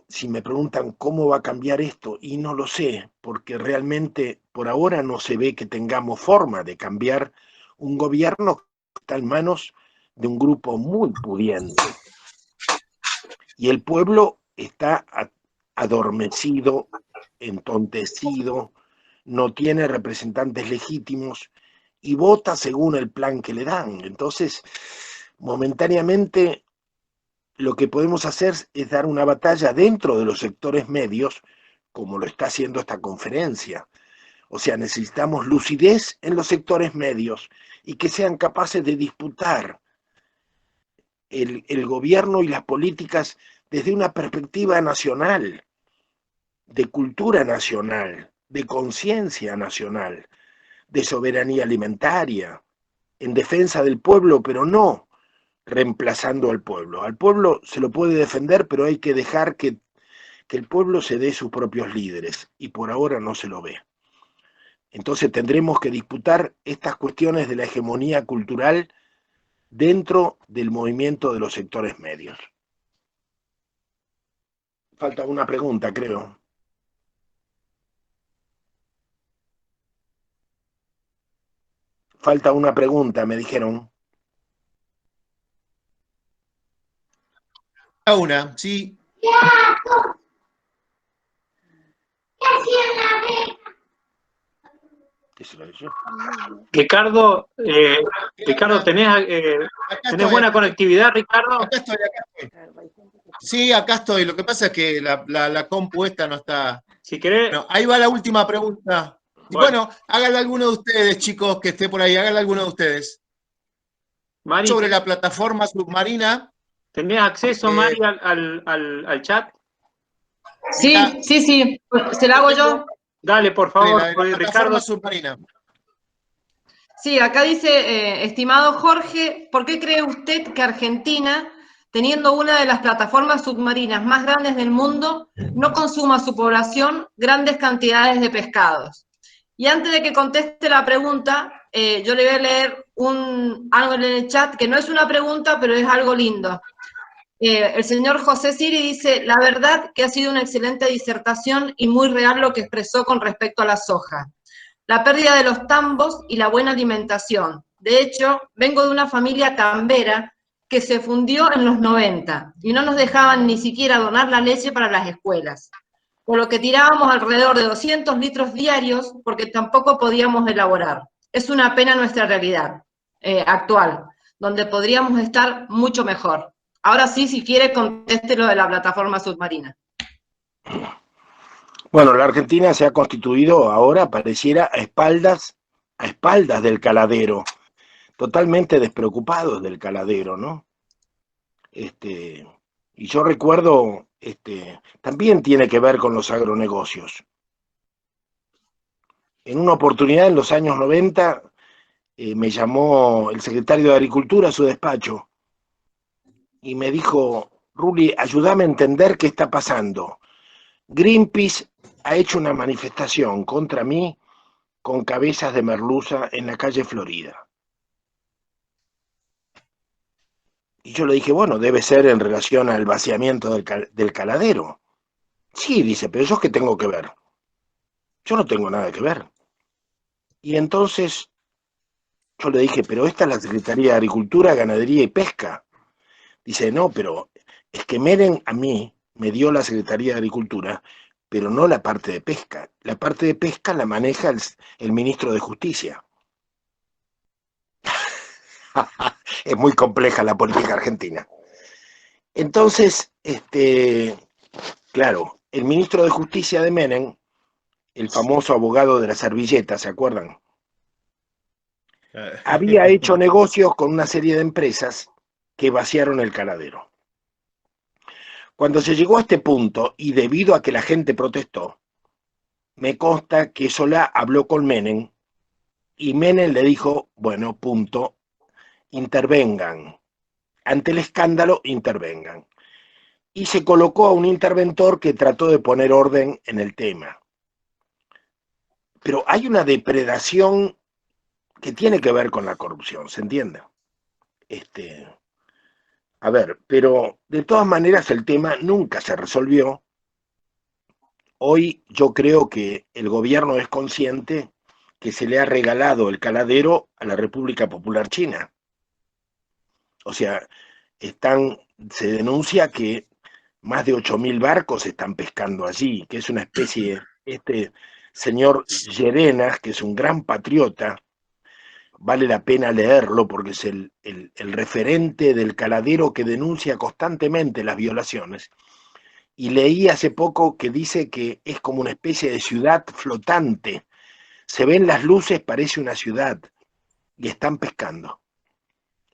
si me preguntan cómo va a cambiar esto, y no lo sé, porque realmente por ahora no se ve que tengamos forma de cambiar un gobierno que está en manos de un grupo muy pudiente. Y el pueblo está adormecido, entontecido, no tiene representantes legítimos y vota según el plan que le dan. Entonces, momentáneamente, lo que podemos hacer es dar una batalla dentro de los sectores medios, como lo está haciendo esta conferencia. O sea, necesitamos lucidez en los sectores medios y que sean capaces de disputar el gobierno y las políticas desde una perspectiva nacional, de cultura nacional, de conciencia nacional, de soberanía alimentaria, en defensa del pueblo, pero no reemplazando al pueblo. Al pueblo se lo puede defender, pero hay que dejar que el pueblo se dé sus propios líderes, y por ahora no se lo ve. Entonces tendremos que disputar estas cuestiones de la hegemonía cultural dentro del movimiento de los sectores medios. Falta una pregunta, creo. Falta una pregunta, me dijeron. Una, sí. Ricardo, ¿tenés buena conectividad, Ricardo? Acá estoy. Sí, acá estoy. Lo que pasa es que la compu esta no está. Si querés. Bueno, ahí va la última pregunta. Bueno, háganle alguno de ustedes, chicos, que esté por ahí. Háganle alguno de ustedes. Mari, sobre la plataforma submarina. ¿Tenés acceso, Mari, al chat? Sí. ¿Se la hago yo? Dale, por favor, Ricardo. Submarina. Sí, acá dice, estimado Jorge, ¿por qué cree usted que Argentina, teniendo una de las plataformas submarinas más grandes del mundo, no consuma a su población grandes cantidades de pescados? Y antes de que conteste la pregunta, yo le voy a leer algo en el chat, que no es una pregunta, pero es algo lindo. El señor José Siri dice, la verdad que ha sido una excelente disertación y muy real lo que expresó con respecto a la soja. La pérdida de los tambos y la buena alimentación. De hecho, vengo de una familia cambera que se fundió en los 90 y no nos dejaban ni siquiera donar la leche para las escuelas, por lo que tirábamos alrededor de 200 litros diarios porque tampoco podíamos elaborar. Es una pena nuestra realidad actual, donde podríamos estar mucho mejor. Ahora sí, si quiere, conteste lo de la plataforma submarina. Bueno, la Argentina se ha constituido ahora, pareciera, a espaldas del caladero, totalmente despreocupados del caladero, ¿no? Y yo recuerdo, también tiene que ver con los agronegocios. En una oportunidad, en los años 90, me llamó el secretario de Agricultura a su despacho y me dijo, Rulli, ayúdame a entender qué está pasando. Greenpeace ha hecho una manifestación contra mí con cabezas de merluza en la calle Florida. Y yo le dije, bueno, debe ser en relación al vaciamiento del caladero. Sí, dice, pero ¿yo qué tengo que ver? Yo no tengo nada que ver. Y entonces yo le dije, pero esta es la Secretaría de Agricultura, Ganadería y Pesca. Dice, no, pero es que Menem a mí me dio la Secretaría de Agricultura, pero no la parte de pesca. La parte de pesca la maneja el ministro de Justicia. Es muy compleja la política argentina. Entonces, claro, el ministro de Justicia de Menem, el famoso abogado de la servilleta, ¿se acuerdan? Había hecho negocios con una serie de empresas que vaciaron el caladero. Cuando se llegó a este punto, y debido a que la gente protestó, me consta que Solá habló con Menem, y Menem le dijo, bueno, punto, intervengan. Ante el escándalo, intervengan. Y se colocó a un interventor que trató de poner orden en el tema. Pero hay una depredación que tiene que ver con la corrupción, ¿se entiende? A ver, pero de todas maneras el tema nunca se resolvió. Hoy yo creo que el gobierno es consciente que se le ha regalado el caladero a la República Popular China. O sea, se denuncia que más de 8.000 barcos están pescando allí, que es una especie, este señor Llerenas, que es un gran patriota, vale la pena leerlo porque es el referente del caladero que denuncia constantemente las violaciones. Y leí hace poco que dice que es como una especie de ciudad flotante. Se ven las luces, parece una ciudad, y están pescando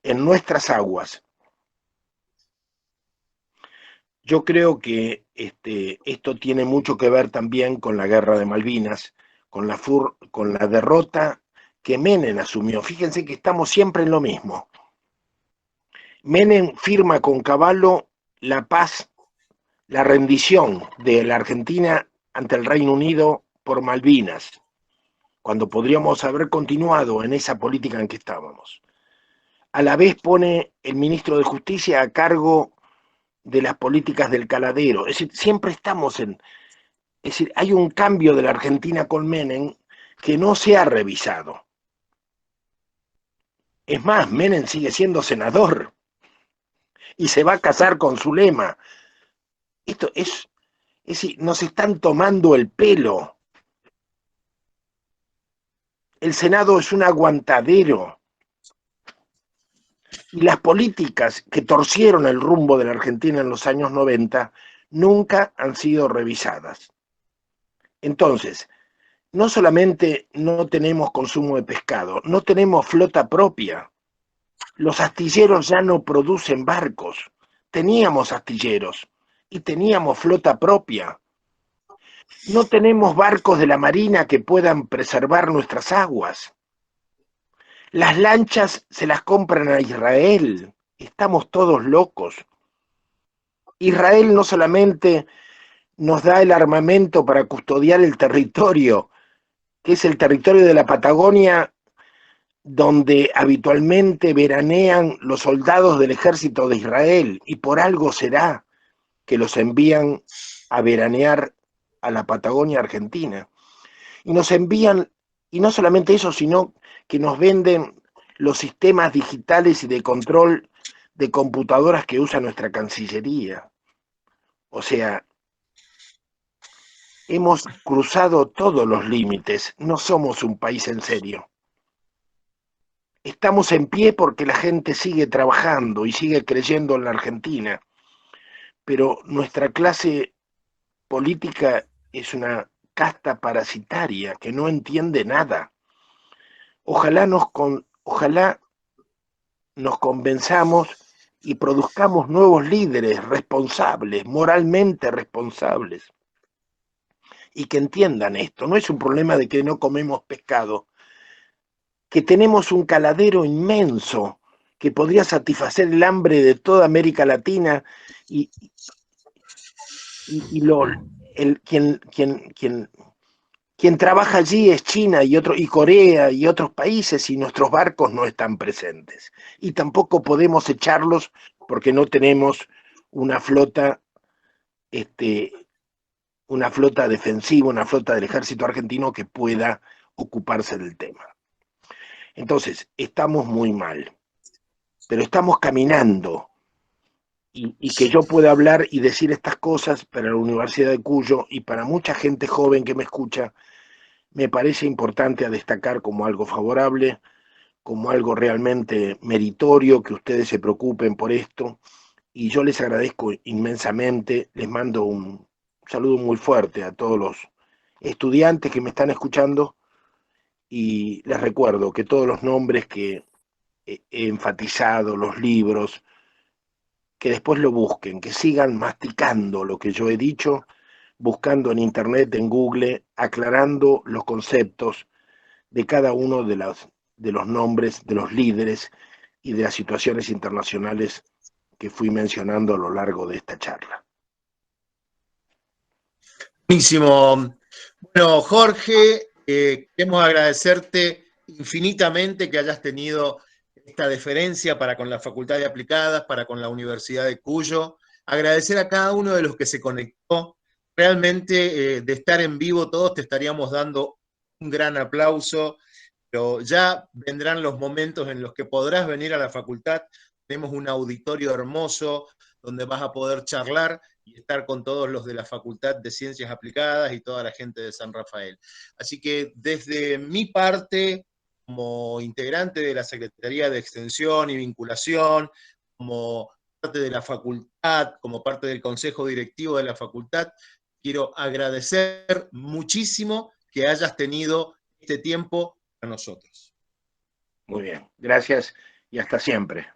en nuestras aguas. Yo creo que esto tiene mucho que ver también con la guerra de Malvinas, con la derrota que Menem asumió. Fíjense que estamos siempre en lo mismo. Menem firma con Cavallo la paz, la rendición de la Argentina ante el Reino Unido por Malvinas, cuando podríamos haber continuado en esa política en que estábamos. A la vez pone el ministro de Justicia a cargo de las políticas del caladero. Es decir, siempre estamos en... Es decir, hay un cambio de la Argentina con Menem que no se ha revisado. Es más, Menem sigue siendo senador y se va a casar con Zulema. Esto es decir, nos están tomando el pelo. El Senado es un aguantadero. Y las políticas que torcieron el rumbo de la Argentina en los años 90 nunca han sido revisadas. Entonces, no solamente no tenemos consumo de pescado, no tenemos flota propia. Los astilleros ya no producen barcos. Teníamos astilleros y teníamos flota propia. No tenemos barcos de la Marina que puedan preservar nuestras aguas. Las lanchas se las compran a Israel. Estamos todos locos. Israel no solamente nos da el armamento para custodiar el territorio, que es el territorio de la Patagonia, donde habitualmente veranean los soldados del ejército de Israel, y por algo será que los envían a veranear a la Patagonia Argentina. Y nos envían, y no solamente eso, sino que nos venden los sistemas digitales y de control de computadoras que usa nuestra Cancillería. O sea, hemos cruzado todos los límites, no somos un país en serio. Estamos en pie porque la gente sigue trabajando y sigue creyendo en la Argentina, pero nuestra clase política es una casta parasitaria que no entiende nada. Ojalá nos convenzamos y produzcamos nuevos líderes responsables, moralmente responsables, y que entiendan esto. No es un problema de que no comemos pescado, que tenemos un caladero inmenso que podría satisfacer el hambre de toda América Latina y quien trabaja allí es China y Corea y otros países, y nuestros barcos no están presentes. Y tampoco podemos echarlos porque no tenemos una flota defensiva, una flota del ejército argentino que pueda ocuparse del tema. Entonces, estamos muy mal, pero estamos caminando. Y que yo pueda hablar y decir estas cosas para la Universidad de Cuyo y para mucha gente joven que me escucha, me parece importante a destacar como algo favorable, como algo realmente meritorio, que ustedes se preocupen por esto, y yo les agradezco inmensamente. Les mando un saludo muy fuerte a todos los estudiantes que me están escuchando, y les recuerdo que todos los nombres que he enfatizado, los libros, que después lo busquen, que sigan masticando lo que yo he dicho, buscando en internet, en Google, aclarando los conceptos de cada uno de los nombres, de los líderes y de las situaciones internacionales que fui mencionando a lo largo de esta charla. Buenísimo. Bueno, Jorge, queremos agradecerte infinitamente que hayas tenido esta deferencia para con la Facultad de Aplicadas, para con la Universidad de Cuyo. Agradecer a cada uno de los que se conectó. Realmente, de estar en vivo todos te estaríamos dando un gran aplauso, pero ya vendrán los momentos en los que podrás venir a la facultad. Tenemos un auditorio hermoso donde vas a poder charlar y estar con todos los de la Facultad de Ciencias Aplicadas y toda la gente de San Rafael. Así que desde mi parte, como integrante de la Secretaría de Extensión y Vinculación, como parte de la facultad, como parte del Consejo Directivo de la facultad, quiero agradecer muchísimo que hayas tenido este tiempo para nosotros. Muy bien, gracias y hasta siempre.